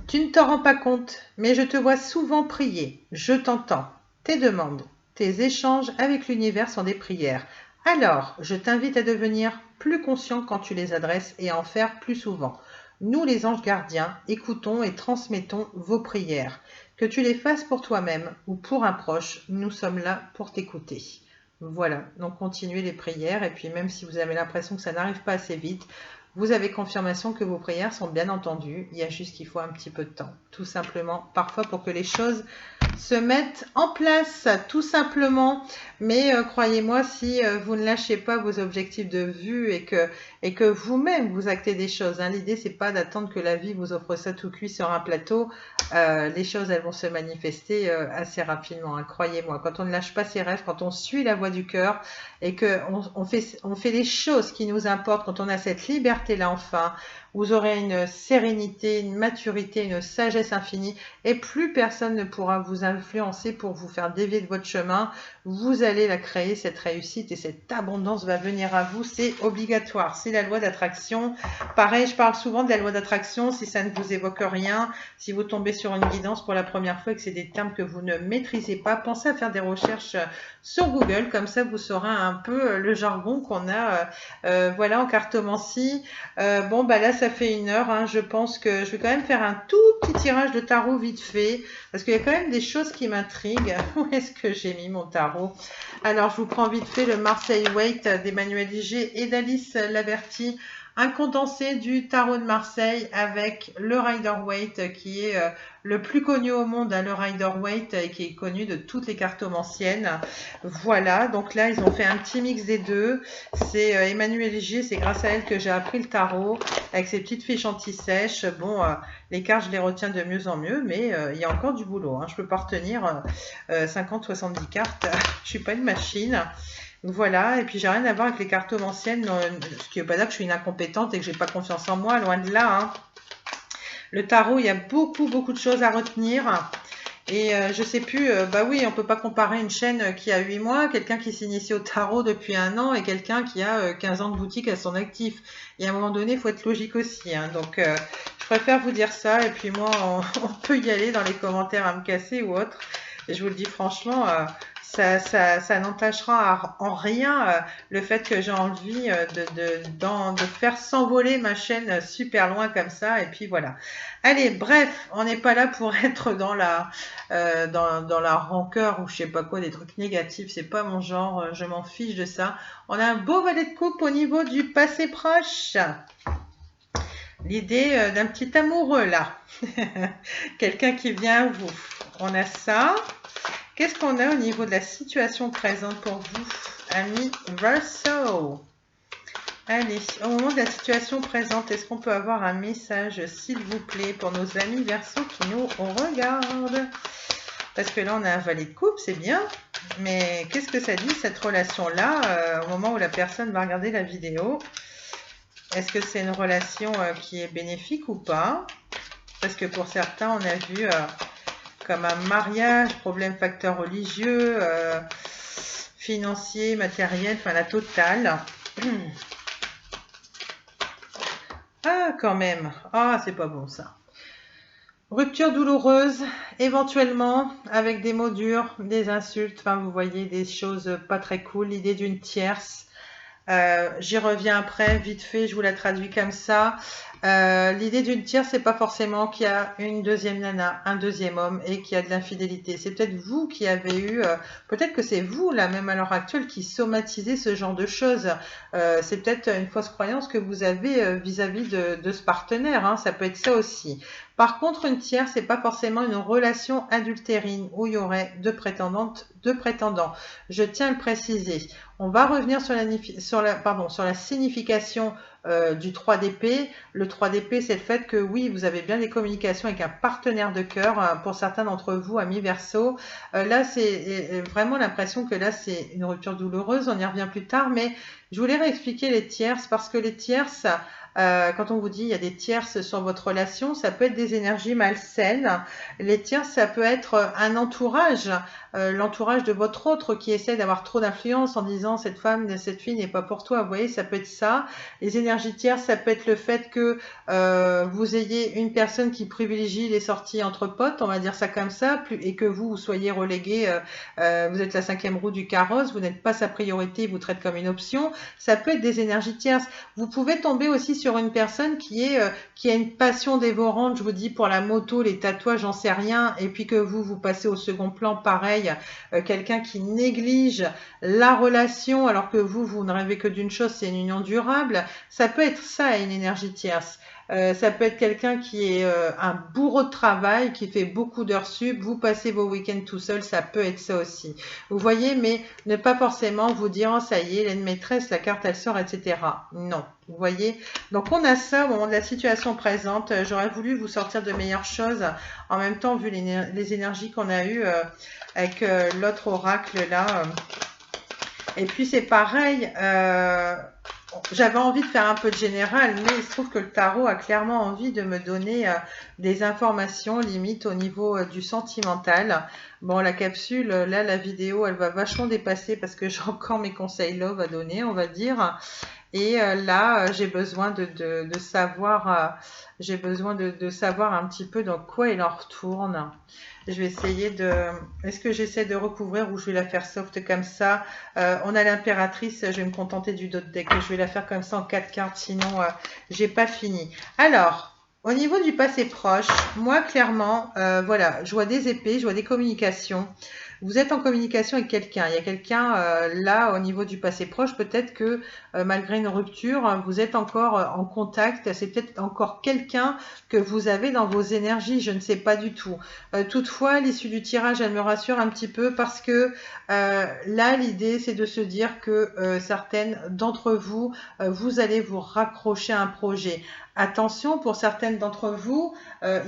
tu ne t'en rends pas compte, mais je te vois souvent prier. Je t'entends. Tes demandes, tes échanges avec l'univers sont des prières. Alors, je t'invite à devenir plus conscient quand tu les adresses et à en faire plus souvent. Nous, les anges gardiens, écoutons et transmettons vos prières. Que tu les fasses pour toi-même ou pour un proche, nous sommes là pour t'écouter. Voilà, donc continuez les prières et puis même si vous avez l'impression que ça n'arrive pas assez vite, vous avez confirmation que vos prières sont bien entendues. Il y a juste qu'il faut un petit peu de temps, tout simplement, parfois pour que les choses se mettent en place, tout simplement. Mais croyez-moi, si vous ne lâchez pas vos objectifs de vue et que vous-même vous actez des choses, hein, l'idée c'est pas d'attendre que la vie vous offre ça tout cuit sur un plateau. Les choses elles vont se manifester assez rapidement. Hein, croyez-moi, quand on ne lâche pas ses rêves, quand on suit la voie du cœur et qu'on fait les choses qui nous importent, quand on a cette liberté-là enfin, vous aurez une sérénité, une maturité, une sagesse infinie et plus personne ne pourra vous influencer pour vous faire dévier de votre chemin. Vous allez la créer, cette réussite et cette abondance va venir à vous. C'est obligatoire, c'est la loi d'attraction. Pareil, je parle souvent de la loi d'attraction. Si ça ne vous évoque rien, si vous tombez sur une guidance pour la première fois et que c'est des termes que vous ne maîtrisez pas, pensez à faire des recherches sur Google. Comme ça, vous saurez un peu le jargon qu'on a voilà, en cartomancie. Bon, bah là, ça fait 1 heure. Hein. Je pense que je vais quand même faire un tout petit tirage de tarot vite fait. Parce qu'il y a quand même des choses qui m'intriguent. Où est-ce que j'ai mis mon tarot? Alors, je vous prends vite fait le Marseille Waite d'Emmanuel Liger et d'Alice Laverty. Un condensé du tarot de Marseille avec le Rider-Waite qui est le plus connu au monde, hein, le Rider-Waite, et qui est connu de toutes les cartomanciennes. Voilà, donc là, ils ont fait un petit mix des deux. C'est Emmanuel Liger, c'est grâce à elle que j'ai appris le tarot, avec ses petites fiches anti-sèches. Bon, les cartes, je les retiens de mieux en mieux, mais il y a encore du boulot. Hein. Je peux pas retenir 50-70 cartes. Je suis pas une machine. Voilà, et puis j'ai rien à voir avec les cartomanciennes, ce qui ne veut pas dire que je suis une incompétente et que j'ai pas confiance en moi, loin de là. Hein. Le tarot, il y a beaucoup de choses à retenir. Et je sais plus, bah oui, on peut pas comparer une chaîne qui a 8 mois, quelqu'un qui s'initie au tarot depuis 1 an et quelqu'un qui a 15 ans de boutique à son actif. Et à un moment donné, il faut être logique aussi. Hein. Donc, je préfère vous dire ça. Et puis moi, on peut y aller dans les commentaires à me casser ou autre. Et je vous le dis franchement, ça n'entachera en rien le fait que j'ai envie de faire s'envoler ma chaîne super loin comme ça. Et puis voilà. Allez, bref, on n'est pas là pour être dans la rancœur ou je sais pas quoi, des trucs négatifs. C'est pas mon genre, je m'en fiche de ça. On a un beau valet de coupe au niveau du passé proche. L'idée d'un petit amoureux là. Quelqu'un qui vient à vous. On a ça. Qu'est-ce qu'on a au niveau de la situation présente pour vous, amis Verseau? Allez, au moment de la situation présente, est-ce qu'on peut avoir un message, s'il vous plaît, pour nos amis Verseau qui nous regardent? Parce que là, on a un valet de coupe, c'est bien. Mais qu'est-ce que ça dit, cette relation-là, au moment où la personne va regarder la vidéo? Est-ce que c'est une relation qui est bénéfique ou pas? Parce que pour certains, on a vu comme un mariage, problème facteur religieux, financier, matériel, enfin la totale. Ah, quand même. Ah, c'est pas bon ça. Rupture douloureuse, éventuellement avec des mots durs, des insultes, enfin vous voyez des choses pas très cool, l'idée d'une tierce. J'y reviens après, vite fait, je vous la traduis comme ça. L'idée d'une tierce, c'est pas forcément qu'il y a une deuxième nana, un deuxième homme et qu'il y a de l'infidélité. C'est peut-être vous qui avez eu, peut-être que c'est vous, là, même à l'heure actuelle, qui somatisez ce genre de choses. C'est peut-être une fausse croyance que vous avez vis-à-vis de ce partenaire, hein, ça peut être ça aussi. Par contre, une tierce, c'est pas forcément une relation adultérine où il y aurait deux prétendantes, deux prétendants. Je tiens à le préciser. On va revenir sur la signification du 3 d'épée. Le 3 d'épée, c'est le fait que oui, vous avez bien des communications avec un partenaire de cœur, pour certains d'entre vous, amis Verseau. Là, c'est vraiment l'impression que là, c'est une rupture douloureuse. On y revient plus tard, mais je voulais réexpliquer les tierces parce que les tierces, quand on vous dit il y a des tierces sur votre relation, ça peut être des énergies malsaines. Les tierces, ça peut être un entourage, l'entourage de votre autre qui essaie d'avoir trop d'influence en disant cette femme, cette fille n'est pas pour toi. Vous voyez, ça peut être ça. Les énergies tierces, ça peut être le fait que vous ayez une personne qui privilégie les sorties entre potes, on va dire ça comme ça, et que vous soyez relégué, vous êtes la cinquième roue du carrosse, vous n'êtes pas sa priorité, il vous traite comme une option. Ça peut être des énergies tierces. Vous pouvez tomber aussi sur une personne qui a une passion dévorante, je vous dis, pour la moto, les tatouages, j'en sais rien, et puis que vous passez au second plan, pareil, quelqu'un qui néglige la relation, alors que vous ne rêvez que d'une chose, c'est une union durable. Ça peut être ça, une énergie tierce. Ça peut être quelqu'un qui est un bourreau de travail, qui fait beaucoup d'heures sup, vous passez vos week-ends tout seul, ça peut être ça aussi. Vous voyez, mais ne pas forcément vous dire, oh, ça y est, elle est maîtresse, la carte elle sort, etc. Non, vous voyez. Donc on a ça au moment de la situation présente. J'aurais voulu vous sortir de meilleures choses. En même temps, vu les énergies qu'on a eues avec l'autre oracle là. Et puis c'est pareil, j'avais envie de faire un peu de général, mais il se trouve que le tarot a clairement envie de me donner des informations limite au niveau du sentimental. Bon, la capsule, là, la vidéo, elle va vachement dépasser parce que j'ai encore mes conseils love à donner, on va dire. Et là, j'ai besoin de savoir, j'ai besoin de savoir un petit peu dans quoi il en retourne. Je vais essayer de... Est-ce que j'essaie de recouvrir ou je vais la faire soft comme ça? On a l'impératrice, je vais me contenter du dot deck. Je vais la faire comme ça en 4 cartes, sinon j'ai pas fini. Alors, au niveau du passé proche, moi clairement, voilà, je vois des épées, je vois des communications. Vous êtes en communication avec quelqu'un. Il y a quelqu'un là au niveau du passé proche, peut-être que malgré une rupture, vous êtes encore en contact. C'est peut-être encore quelqu'un que vous avez dans vos énergies. Je ne sais pas du tout. Toutefois, l'issue du tirage, elle me rassure un petit peu parce que là, l'idée, c'est de se dire que certaines d'entre vous, vous allez vous raccrocher à un projet. Attention, pour certaines d'entre vous,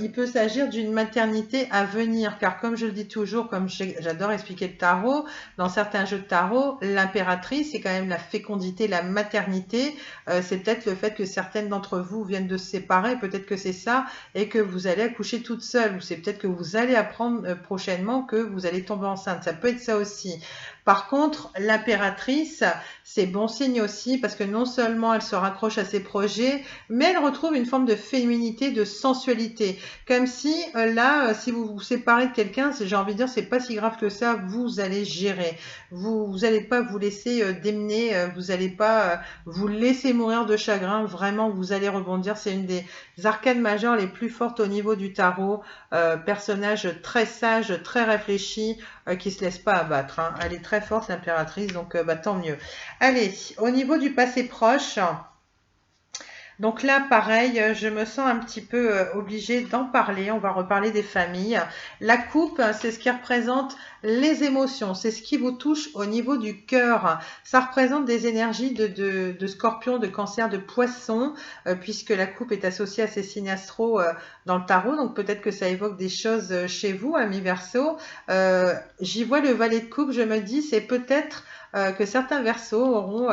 il peut s'agir d'une maternité à venir, car comme je le dis toujours, comme j'adore expliquer le tarot, dans certains jeux de tarot, l'impératrice, c'est quand même la fécondité, la maternité. C'est peut-être le fait que certaines d'entre vous viennent de se séparer, peut-être que c'est ça, et que vous allez accoucher toute seule, ou c'est peut-être que vous allez apprendre prochainement que vous allez tomber enceinte. Ça peut être ça aussi. Par contre, l'impératrice, c'est bon signe aussi parce que non seulement elle se raccroche à ses projets, mais elle retrouve une forme de féminité, de sensualité. Comme si, là, si vous vous séparez de quelqu'un, j'ai envie de dire, c'est pas si grave que ça, vous allez gérer. Vous allez pas vous laisser démener, vous allez pas vous laisser mourir de chagrin, vraiment, vous allez rebondir. C'est une des arcanes majeures les plus fortes au niveau du tarot. Personnage très sage, très réfléchi, qui se laisse pas abattre. Hein. Elle est très forte, l'impératrice, donc bah, tant mieux. Allez, au niveau du passé proche, Donc là, pareil, je me sens un petit peu obligée d'en parler. On va reparler des familles. La coupe, c'est ce qui représente les émotions. C'est ce qui vous touche au niveau du cœur. Ça représente des énergies de scorpion, de cancer, de poisson, puisque la coupe est associée à ces signes astro dans le tarot. Donc peut-être que ça évoque des choses chez vous, amis Verseau. J'y vois le valet de coupe. Je me dis, c'est peut-être que certains Verseaux auront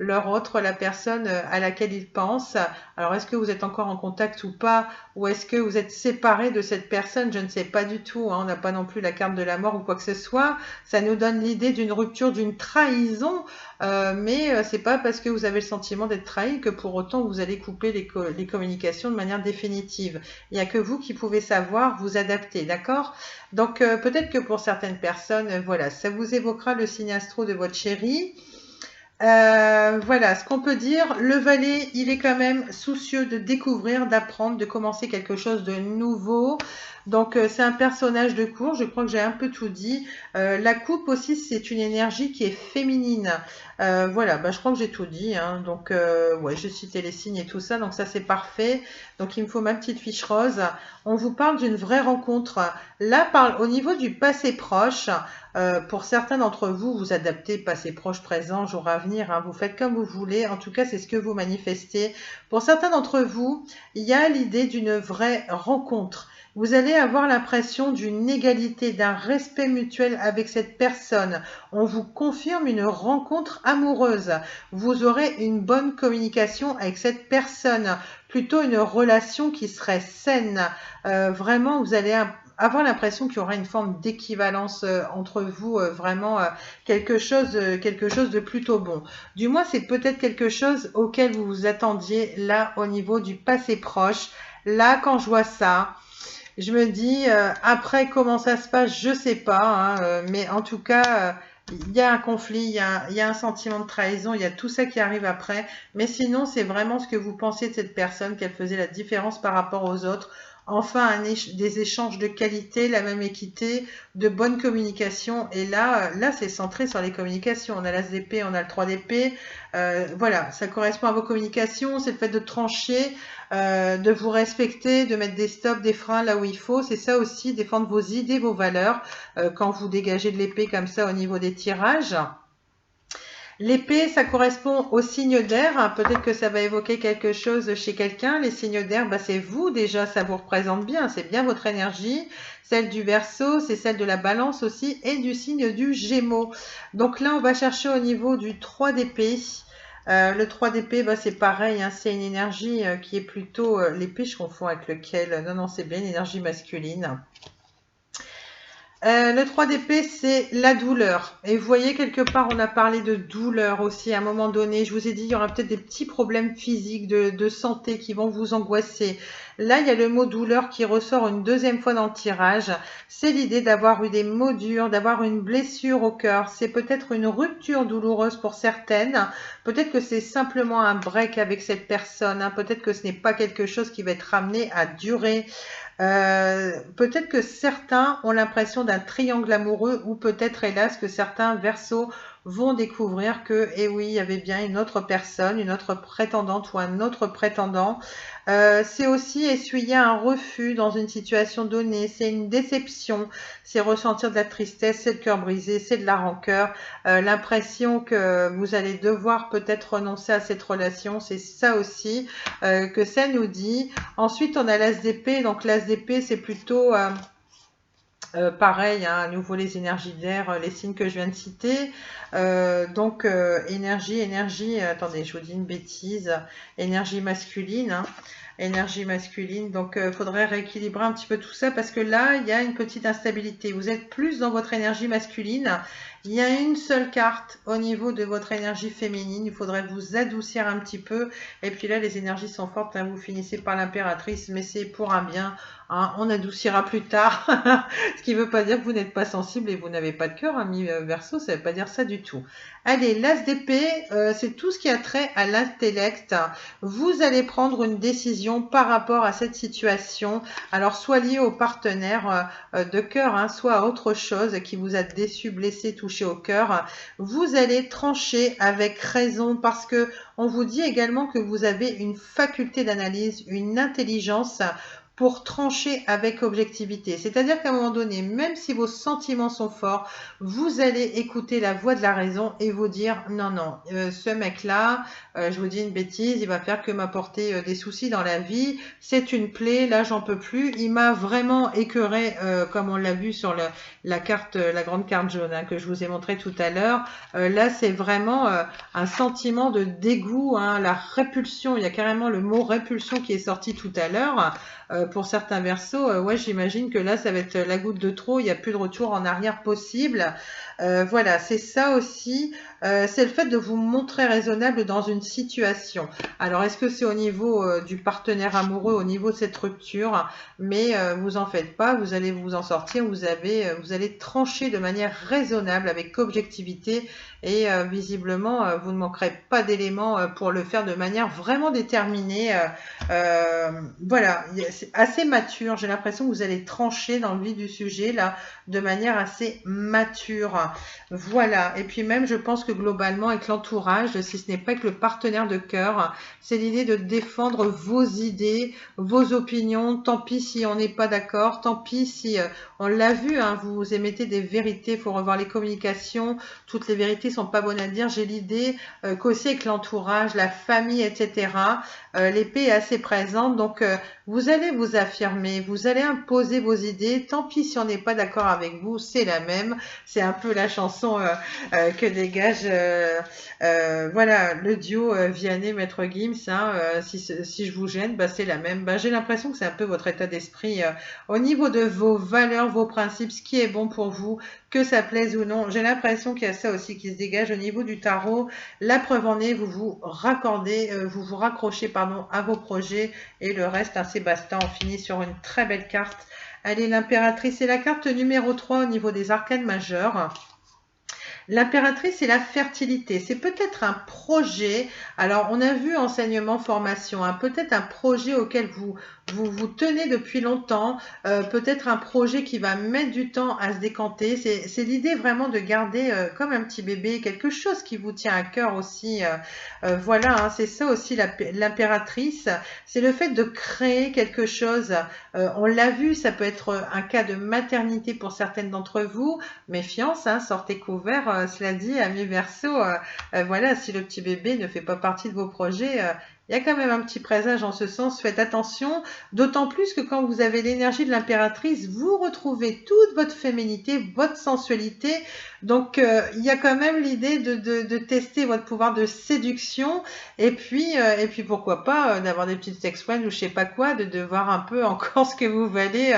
leur autre, la personne à laquelle ils pensent. Alors, est-ce que vous êtes encore en contact ou pas? Ou est-ce que vous êtes séparé de cette personne? Je ne sais pas du tout, hein. On n'a pas non plus la carte de la mort ou quoi que ce soit. Ça nous donne l'idée d'une rupture, d'une trahison, mais c'est pas parce que vous avez le sentiment d'être trahi que pour autant vous allez couper les communications de manière définitive. Il n'y a que vous qui pouvez savoir vous adapter, d'accord? Donc, peut-être que pour certaines personnes, voilà, ça vous évoquera le signe astro de votre chéri. Voilà, ce qu'on peut dire, le valet, il est quand même soucieux de découvrir, d'apprendre, de commencer quelque chose de nouveau. Donc, c'est un personnage de cour, je crois que j'ai un peu tout dit. La coupe aussi, c'est une énergie qui est féminine. Voilà, bah, je crois que j'ai tout dit, hein. Donc, ouais, j'ai cité les signes et tout ça, donc ça, c'est parfait. Donc, il me faut ma petite fiche rose. On vous parle d'une vraie rencontre. Là, au niveau du passé proche, pour certains d'entre vous, vous adaptez passé proche, présent, jour à venir, hein, vous faites comme vous voulez. En tout cas, c'est ce que vous manifestez. Pour certains d'entre vous, il y a l'idée d'une vraie rencontre. Vous allez avoir l'impression d'une égalité, d'un respect mutuel avec cette personne. On vous confirme une rencontre amoureuse. Vous aurez une bonne communication avec cette personne, plutôt une relation qui serait saine. Vraiment, vous allez avoir l'impression qu'il y aura une forme d'équivalence entre vous, vraiment quelque chose de plutôt bon. Du moins, c'est peut-être quelque chose auquel vous vous attendiez là au niveau du passé proche. Là, quand je vois ça, je me dis, après, comment ça se passe, je sais pas, hein, mais en tout cas, il y a un conflit, il y a un sentiment de trahison, il y a tout ça qui arrive après. Mais sinon, c'est vraiment ce que vous pensiez de cette personne, qu'elle faisait la différence par rapport aux autres. Enfin, des échanges de qualité, la même équité, de bonne communication. Et là, c'est centré sur les communications. On a l'as d'épée, on a le 3 d'épée. Voilà, ça correspond à vos communications. C'est le fait de trancher, de vous respecter, de mettre des stops, des freins là où il faut. C'est ça aussi, défendre vos idées, vos valeurs, quand vous dégagez de l'épée comme ça au niveau des tirages. L'épée, ça correspond au signe d'air, hein. Peut-être que ça va évoquer quelque chose chez quelqu'un. Les signes d'air, bah, c'est vous déjà, ça vous représente bien. C'est bien votre énergie. Celle du Verseau, c'est celle de la Balance aussi, et du signe du Gémeaux. Donc là, on va chercher au niveau du 3 d'épée. Le 3 d'épée, bah, c'est pareil, hein, c'est une énergie qui est plutôt... l'épée, je confonds avec lequel? Non, non, c'est bien une énergie masculine. Le 3 d'épée, c'est la douleur. Et vous voyez, quelque part, on a parlé de douleur aussi à un moment donné. Je vous ai dit, il y aura peut-être des petits problèmes physiques, de santé qui vont vous angoisser. Là, il y a le mot douleur qui ressort une deuxième fois dans le tirage. C'est l'idée d'avoir eu des maux durs, d'avoir une blessure au cœur. C'est peut-être une rupture douloureuse pour certaines. Peut-être que c'est simplement un break avec cette personne, hein. Peut-être que ce n'est pas quelque chose qui va être ramené à durer. Peut-être que certains ont l'impression d'un triangle amoureux ou peut-être hélas que certains Verseaux vont découvrir que, eh oui, il y avait bien une autre personne, une autre prétendante ou un autre prétendant. C'est aussi essuyer un refus dans une situation donnée, c'est une déception, c'est ressentir de la tristesse, c'est le cœur brisé, c'est de la rancœur, l'impression que vous allez devoir peut-être renoncer à cette relation, c'est ça aussi que ça nous dit. Ensuite, on a l'as d'épée, donc l'as d'épée, c'est plutôt... pareil, hein, à nouveau les énergies d'air, les signes que je viens de citer. Donc, énergie, attendez, je vous dis une bêtise, énergie masculine, hein, énergie masculine. Donc, faudrait rééquilibrer un petit peu tout ça parce que là, il y a une petite instabilité. Vous êtes plus dans votre énergie masculine. Il y a une seule carte au niveau de votre énergie féminine. Il faudrait vous adoucir un petit peu. Et puis là, les énergies sont fortes, hein. Vous finissez par l'impératrice, mais c'est pour un bien, hein. On adoucira plus tard. Ce qui ne veut pas dire que vous n'êtes pas sensible et vous n'avez pas de cœur, ami Verseau. Ça ne veut pas dire ça du tout. Allez, l'as d'épée, c'est tout ce qui a trait à l'intellect. Vous allez prendre une décision par rapport à cette situation. Alors, soit lié au partenaire de cœur, hein, soit à autre chose qui vous a déçu, blessé, touché au cœur. Vous allez trancher avec raison parce que on vous dit également que vous avez une faculté d'analyse, une intelligence pour trancher avec objectivité. C'est-à-dire qu'à un moment donné, même si vos sentiments sont forts, vous allez écouter la voix de la raison et vous dire non, non, ce mec-là, je vous dis une bêtise, il va faire que m'apporter des soucis dans la vie, c'est une plaie, là j'en peux plus, il m'a vraiment écœuré, comme on l'a vu sur la carte, la grande carte jaune hein, que je vous ai montré tout à l'heure. Là c'est vraiment un sentiment de dégoût, hein, la répulsion, il y a carrément le mot répulsion qui est sorti tout à l'heure. Pour certains versos, ouais, j'imagine que là, ça va être la goutte de trop, il n'y a plus de retour en arrière possible. Voilà, c'est ça aussi, c'est le fait de vous montrer raisonnable dans une situation. Alors, est-ce que c'est au niveau du partenaire amoureux, au niveau de cette rupture? Mais vous en faites pas, vous allez vous en sortir, vous allez trancher de manière raisonnable, avec objectivité, et visiblement, vous ne manquerez pas d'éléments pour le faire de manière vraiment déterminée. Voilà, c'est assez mature. J'ai l'impression que vous allez trancher dans le vif du sujet là, de manière assez mature. Voilà. Et puis même, je pense que globalement, avec l'entourage, si ce n'est pas avec le partenaire de cœur, c'est l'idée de défendre vos idées, vos opinions. Tant pis si on n'est pas d'accord. Tant pis si on l'a vu. Hein, vous émettez des vérités. Il faut revoir les communications. Toutes les vérités sont pas bonnes à dire. J'ai l'idée qu'aussi avec l'entourage, la famille, etc. L'épée est assez présente. Donc vous allez vous affirmer, vous allez imposer vos idées, tant pis si on n'est pas d'accord avec vous, c'est la même, c'est un peu la chanson que dégage voilà, le duo Vianney Maître Gims, hein, si je vous gêne, bah, c'est la même. Bah, j'ai l'impression que c'est un peu votre état d'esprit au niveau de vos valeurs, vos principes, ce qui est bon pour vous, que ça plaise ou non. J'ai l'impression qu'il y a ça aussi qui se dégage au niveau du tarot. La preuve en est, vous vous raccordez, vous vous raccrochez pardon, à vos projets et le reste, hein, c'est basta. On finit sur une très belle carte. Allez, l'impératrice, c'est la carte numéro 3 au niveau des arcanes majeurs. L'impératrice, c'est la fertilité. C'est peut-être un projet. Alors, on a vu enseignement, formation. Hein, peut-être un projet auquel vous tenez depuis longtemps. Peut-être un projet qui va mettre du temps à se décanter. C'est l'idée vraiment de garder comme un petit bébé quelque chose qui vous tient à cœur aussi. Voilà, hein, c'est ça aussi l'impératrice. C'est le fait de créer quelque chose. On l'a vu, ça peut être un cas de maternité pour certaines d'entre vous. Méfiance, hein, sortez couverts. Cela dit, amis Verseau, voilà, si le petit bébé ne fait pas partie de vos projets, il y a quand même un petit présage en ce sens. Faites attention, d'autant plus que quand vous avez l'énergie de l'impératrice, vous retrouvez toute votre féminité, votre sensualité. Donc, il y a quand même l'idée de tester votre pouvoir de séduction. Et puis pourquoi pas d'avoir des petites sex friends ou je sais pas quoi, de voir un peu encore ce que vous valez.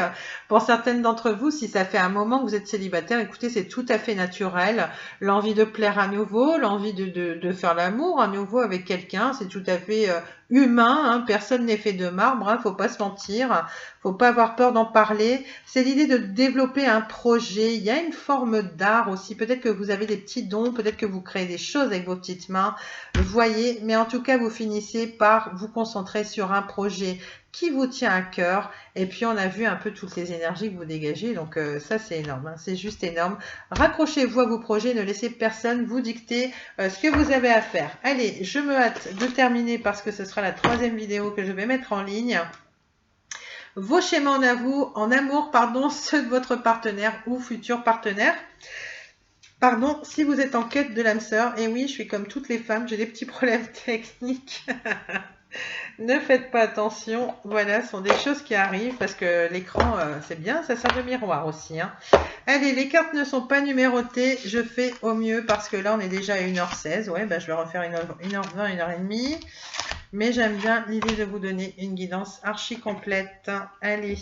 Pour certaines d'entre vous, si ça fait un moment que vous êtes célibataire, écoutez, c'est tout à fait naturel. L'envie de plaire à nouveau, l'envie de faire l'amour à nouveau avec quelqu'un, c'est tout à fait humain, hein, personne n'est fait de marbre, hein, faut pas se mentir, faut pas avoir peur d'en parler. C'est l'idée de développer un projet. Il y a une forme d'art aussi. Peut-être que vous avez des petits dons, peut-être que vous créez des choses avec vos petites mains. Vous voyez, mais en tout cas, vous finissez par vous concentrer sur un projet qui vous tient à cœur. Et puis, on a vu un peu toutes les énergies que vous dégagez. Donc, ça, c'est énorme. Hein, c'est juste énorme. Raccrochez-vous à vos projets. Ne laissez personne vous dicter ce que vous avez à faire. Allez, je me hâte de terminer parce que ce sera la 3e vidéo que je vais mettre en ligne. Vos schémas en amour, pardon, ceux de votre partenaire ou futur partenaire. Pardon, si vous êtes en quête de l'âme sœur, et oui, je suis comme toutes les femmes, j'ai des petits problèmes techniques. Ne faites pas attention, voilà, ce sont des choses qui arrivent parce que l'écran, c'est bien, ça sert de miroir aussi. Hein. Allez, les cartes ne sont pas numérotées, je fais au mieux parce que là, on est déjà à 1h16. Ouais, bah, je vais refaire 1h20, 1h30. Mais j'aime bien l'idée de vous donner une guidance archi complète. Allez.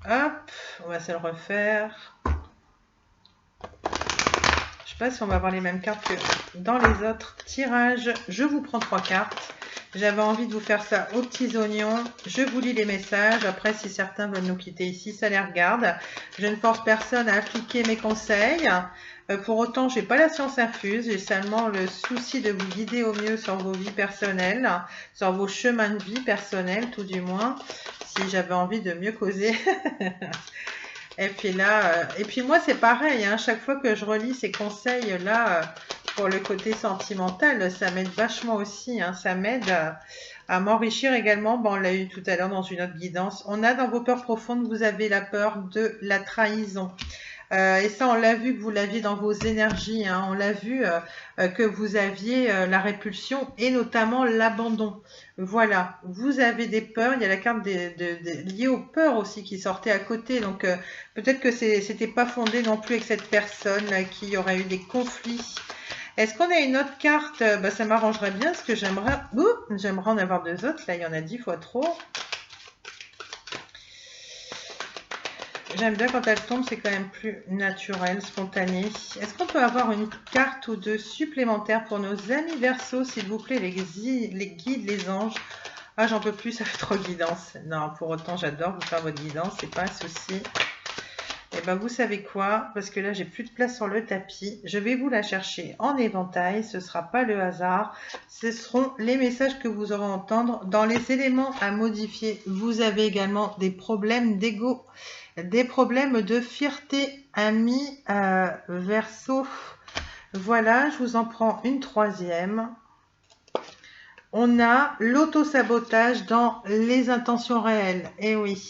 Hop, on va se le refaire. Je ne sais pas si on va avoir les mêmes cartes que dans les autres tirages. Je vous prends 3 cartes J'avais envie de vous faire ça aux petits oignons. Je vous lis les messages. Après, si certains veulent nous quitter ici, ça les regarde. Je ne force personne à appliquer mes conseils. Pour autant, j'ai pas la science infuse. J'ai seulement le souci de vous guider au mieux sur vos vies personnelles, sur vos chemins de vie personnels, tout du moins, si j'avais envie de mieux causer. Et puis là, et puis moi c'est pareil, hein, chaque fois que je relis ces conseils là pour le côté sentimental, ça m'aide vachement aussi, hein, ça m'aide à m'enrichir également. Bon, on l'a eu tout à l'heure dans une autre guidance. On a dans vos peurs profondes, vous avez la peur de la trahison. Et ça, on l'a vu que vous l'aviez dans vos énergies, hein. On l'a vu que vous aviez la répulsion et notamment l'abandon. Voilà, vous avez des peurs. Il y a la carte liée aux peurs aussi qui sortait à côté. Donc peut-être que c'était pas fondé non plus avec cette personne qui aurait eu des conflits. Est-ce qu'on a une autre carte? Bah, ça m'arrangerait bien parce que j'aimerais en avoir deux autres. Là, il y en a 10 fois trop. J'aime bien quand elle tombe, c'est quand même plus naturel, spontané. Est-ce qu'on peut avoir une carte ou deux supplémentaires pour nos amis Verseau, s'il vous plaît, les guides, les anges? Ah, j'en peux plus, ça fait trop guidance. Non, pour autant, j'adore vous faire votre guidance, c'est pas un souci. Et ben, vous savez quoi? Parce que là, j'ai plus de place sur le tapis. Je vais vous la chercher en éventail. Ce sera pas le hasard. Ce seront les messages que vous aurez à entendre. Dans les éléments à modifier, vous avez également des problèmes d'ego, des problèmes de fierté, amis Verseau. Voilà, je vous en prends une troisième. On a l'auto-sabotage dans les intentions réelles. Eh oui.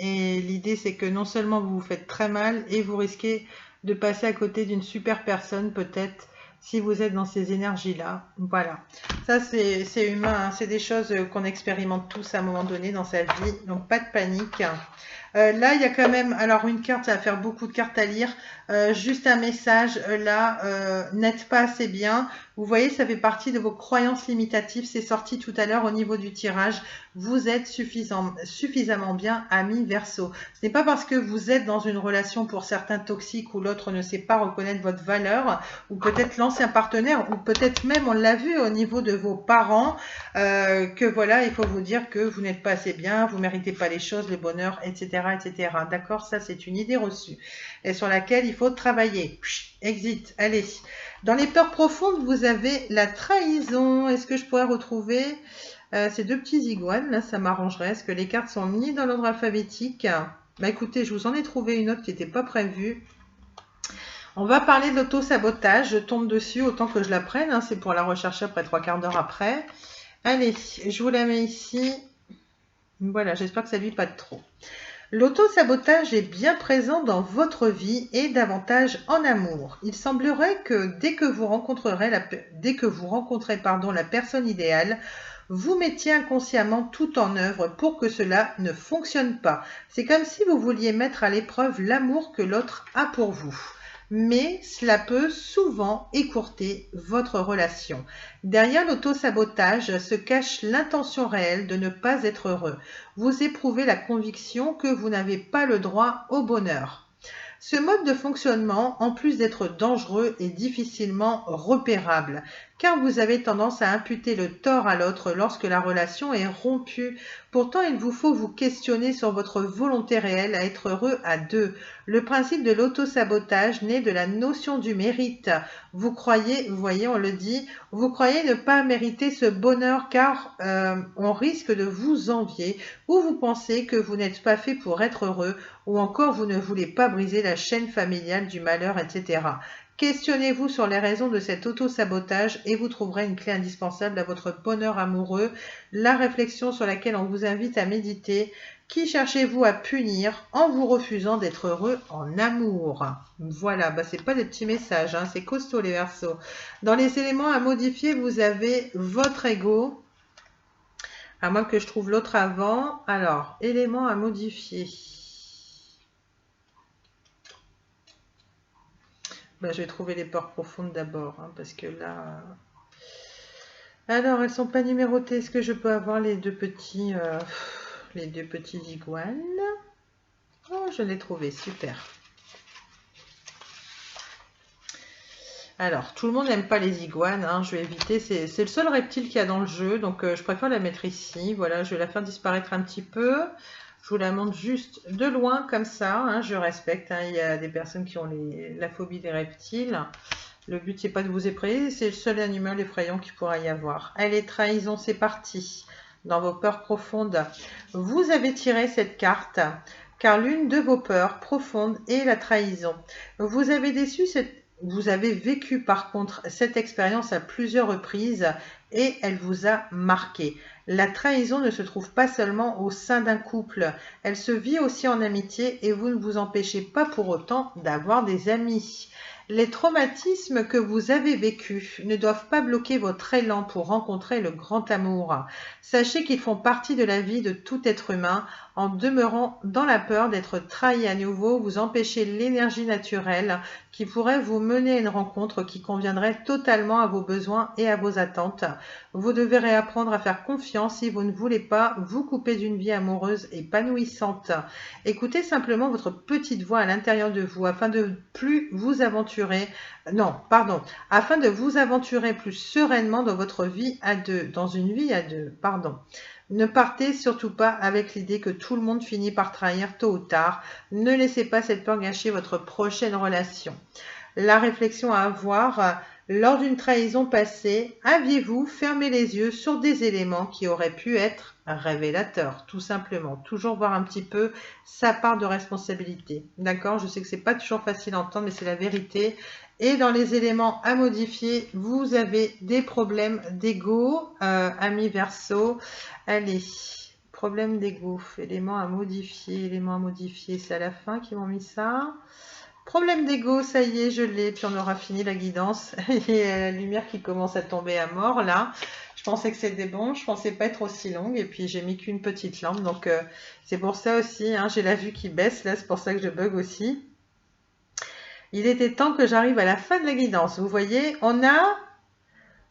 Et l'idée, c'est que non seulement vous vous faites très mal, et vous risquez de passer à côté d'une super personne, peut-être, si vous êtes dans ces énergies-là. Voilà. Ça, c'est humain, hein. C'est des choses qu'on expérimente tous à un moment donné dans sa vie. Donc, pas de panique. Là, il y a quand même, alors une carte, ça va faire beaucoup de cartes à lire. Juste un message, là, n'êtes pas assez bien. Vous voyez, ça fait partie de vos croyances limitatives. C'est sorti tout à l'heure au niveau du tirage. Vous êtes suffisamment bien, ami Verseau. Ce n'est pas parce que vous êtes dans une relation pour certains toxique ou l'autre ne sait pas reconnaître votre valeur, ou peut-être l'ancien partenaire, ou peut-être même, on l'a vu au niveau de vos parents, que voilà, il faut vous dire que vous n'êtes pas assez bien, vous ne méritez pas les choses, le bonheur, etc. etc. D'accord? Ça, c'est une idée reçue et sur laquelle il faut travailler. Exit, allez. Dans les peurs profondes, vous avez la trahison. Est-ce que je pourrais retrouver ces deux petits iguanes? Là, ça m'arrangerait. Est-ce que les cartes sont mises dans l'ordre alphabétique? Bah écoutez, je vous en ai trouvé une autre qui n'était pas prévue. On va parler de l'auto-sabotage. Je tombe dessus autant que je la prenne, hein. C'est pour la rechercher après 3/4 d'heure après. Allez, je vous la mets ici. Voilà, j'espère que ça ne lui pas de trop. L'auto-sabotage est bien présent dans votre vie et davantage en amour. Il semblerait que dès que vous rencontrez la personne idéale, vous mettiez inconsciemment tout en œuvre pour que cela ne fonctionne pas. C'est comme si vous vouliez mettre à l'épreuve l'amour que l'autre a pour vous. Mais cela peut souvent écourter votre relation. Derrière l'auto-sabotage se cache l'intention réelle de ne pas être heureux. Vous éprouvez la conviction que vous n'avez pas le droit au bonheur. Ce mode de fonctionnement, en plus d'être dangereux, est difficilement repérable, car vous avez tendance à imputer le tort à l'autre lorsque la relation est rompue. Pourtant, il vous faut vous questionner sur votre volonté réelle à être heureux à deux. Le principe de l'auto-sabotage naît de la notion du mérite. Vous croyez, vous voyez, on le dit, vous croyez ne pas mériter ce bonheur car on risque de vous envier, ou vous pensez que vous n'êtes pas fait pour être heureux, ou encore vous ne voulez pas briser la chaîne familiale du malheur, etc. Questionnez-vous sur les raisons de cet auto-sabotage et vous trouverez une clé indispensable à votre bonheur amoureux, la réflexion sur laquelle on vous invite à méditer. Qui cherchez-vous à punir en vous refusant d'être heureux en amour? Voilà, bah c'est pas des petits messages, hein, c'est costaud les Verseaux. Dans les éléments à modifier, vous avez votre ego, à moins que je trouve l'autre avant. Alors, éléments à modifier. Ben, je vais trouver les peurs profondes d'abord, hein, parce que là... Alors, elles sont pas numérotées. Est-ce que je peux avoir les deux petits iguanes? Oh, je l'ai trouvé, super. Alors, tout le monde n'aime pas les iguanes, hein, je vais éviter, c'est le seul reptile qu'il y a dans le jeu, donc je préfère la mettre ici. Voilà, je vais la faire disparaître un petit peu. Je vous la montre juste de loin comme ça, hein, je respecte, hein, il y a des personnes qui ont la phobie des reptiles. Le but, c'est pas de vous effrayer, c'est le seul animal effrayant qu'il pourra y avoir. Allez, trahison, c'est parti. Dans vos peurs profondes, vous avez tiré cette carte, car l'une de vos peurs profondes est la trahison. Vous avez vous avez vécu par contre cette expérience à plusieurs reprises et elle vous a marqué. La trahison ne se trouve pas seulement au sein d'un couple, elle se vit aussi en amitié et vous ne vous empêchez pas pour autant d'avoir des amis. Les traumatismes que vous avez vécus ne doivent pas bloquer votre élan pour rencontrer le grand amour. Sachez qu'ils font partie de la vie de tout être humain. En demeurant dans la peur d'être trahi à nouveau, vous empêchez l'énergie naturelle qui pourrait vous mener à une rencontre qui conviendrait totalement à vos besoins et à vos attentes. Vous devrez apprendre à faire confiance si vous ne voulez pas vous couper d'une vie amoureuse épanouissante. Écoutez simplement votre petite voix à l'intérieur de vous afin de plus vous aventurer, afin de vous aventurer plus sereinement dans votre vie à deux, dans une vie à deux, Ne partez surtout pas avec l'idée que tout le monde finit par trahir tôt ou tard. Ne laissez pas cette peur gâcher votre prochaine relation. La réflexion à avoir, lors d'une trahison passée, aviez-vous fermé les yeux sur des éléments qui auraient pu être révélateurs, tout simplement. Toujours voir un petit peu sa part de responsabilité. D'accord? Je sais que c'est pas toujours facile à entendre, mais c'est la vérité. Et dans les éléments à modifier, vous avez des problèmes d'ego, amis Verseau. Allez, problème d'ego, éléments à modifier, c'est à la fin qu'ils m'ont mis ça. Problème d'ego, ça y est, je l'ai, puis on aura fini la guidance. Et la lumière qui commence à tomber à mort, là. Je pensais que c'était bon, je pensais pas être aussi longue, et puis j'ai mis qu'une petite lampe, donc c'est pour ça aussi, hein, j'ai la vue qui baisse, là, c'est pour ça que je bug aussi. Il était temps que j'arrive à la fin de la guidance. Vous voyez,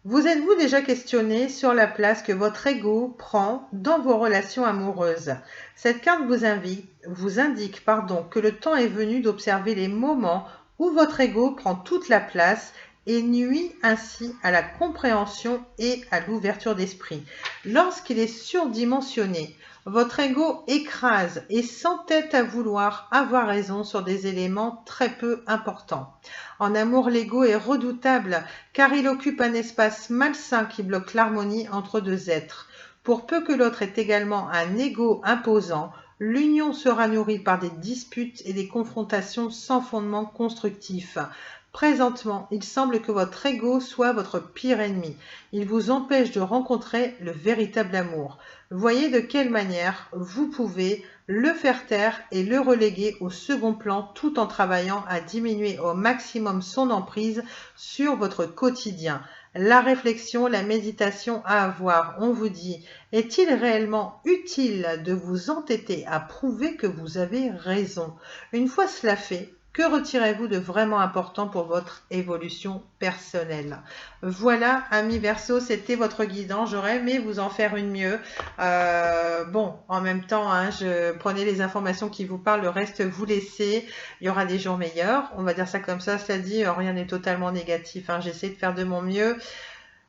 vous êtes-vous déjà questionné sur la place que votre ego prend dans vos relations amoureuses? Cette carte vous indique que le temps est venu d'observer les moments où votre ego prend toute la place et nuit ainsi à la compréhension et à l'ouverture d'esprit. Lorsqu'il est surdimensionné, votre ego écrase et s'entête à vouloir avoir raison sur des éléments très peu importants. En amour, l'ego est redoutable car il occupe un espace malsain qui bloque l'harmonie entre deux êtres. Pour peu que l'autre ait également un ego imposant, l'union sera nourrie par des disputes et des confrontations sans fondement constructif. Présentement, il semble que votre ego soit votre pire ennemi. Il vous empêche de rencontrer le véritable amour. Voyez de quelle manière vous pouvez le faire taire et le reléguer au second plan tout en travaillant à diminuer au maximum son emprise sur votre quotidien. La réflexion, la méditation à avoir, on vous dit, est-il réellement utile de vous entêter à prouver que vous avez raison? Une fois cela fait, que retirez-vous de vraiment important pour votre évolution personnelle? Voilà, amis Verseau, c'était votre guidance. J'aurais aimé vous en faire une mieux. En même temps, hein, je prenez les informations qui vous parlent, le reste vous laissez. Il y aura des jours meilleurs. On va dire ça comme ça. Cela dit, rien n'est totalement négatif. Hein. J'essaie de faire de mon mieux.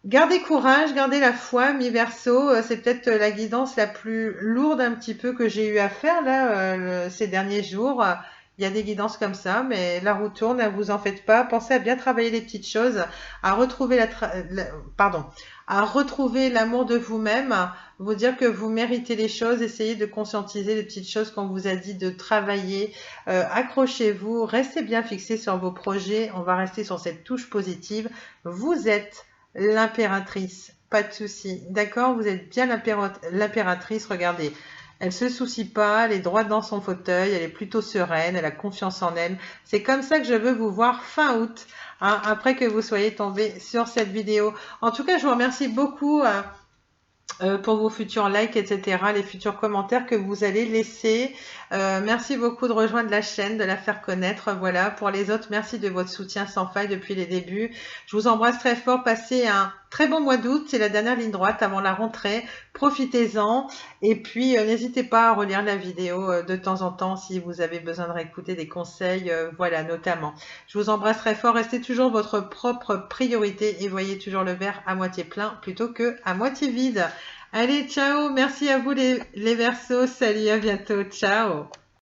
Gardez courage, gardez la foi, mi Verseau. C'est peut-être la guidance la plus lourde un petit peu que j'ai eu à faire là ces derniers jours. Il y a des guidances comme ça, mais la roue tourne, ne vous en faites pas. Pensez à bien travailler les petites choses, à retrouver à retrouver l'amour de vous-même, vous dire que vous méritez les choses, essayez de conscientiser les petites choses qu'on vous a dit de travailler. Accrochez-vous, restez bien fixés sur vos projets. On va rester sur cette touche positive. Vous êtes l'impératrice, pas de souci. D'accord, vous êtes bien l'impératrice, regardez. Elle se soucie pas, elle est droite dans son fauteuil, elle est plutôt sereine, elle a confiance en elle. C'est comme ça que je veux vous voir fin août, hein, après que vous soyez tombé sur cette vidéo. En tout cas, je vous remercie beaucoup pour vos futurs likes, etc., les futurs commentaires que vous allez laisser. Merci beaucoup de rejoindre la chaîne, de la faire connaître. Voilà, pour les autres, merci de votre soutien sans faille depuis les débuts. Je vous embrasse très fort. Passez un très bon mois d'août, c'est la dernière ligne droite avant la rentrée. Profitez-en et puis n'hésitez pas à relire la vidéo de temps en temps si vous avez besoin de réécouter des conseils, voilà, notamment. Je vous embrasse très fort, restez toujours votre propre priorité et voyez toujours le verre à moitié plein plutôt que à moitié vide. Allez, ciao, merci à vous les Verseaux, salut, à bientôt, ciao.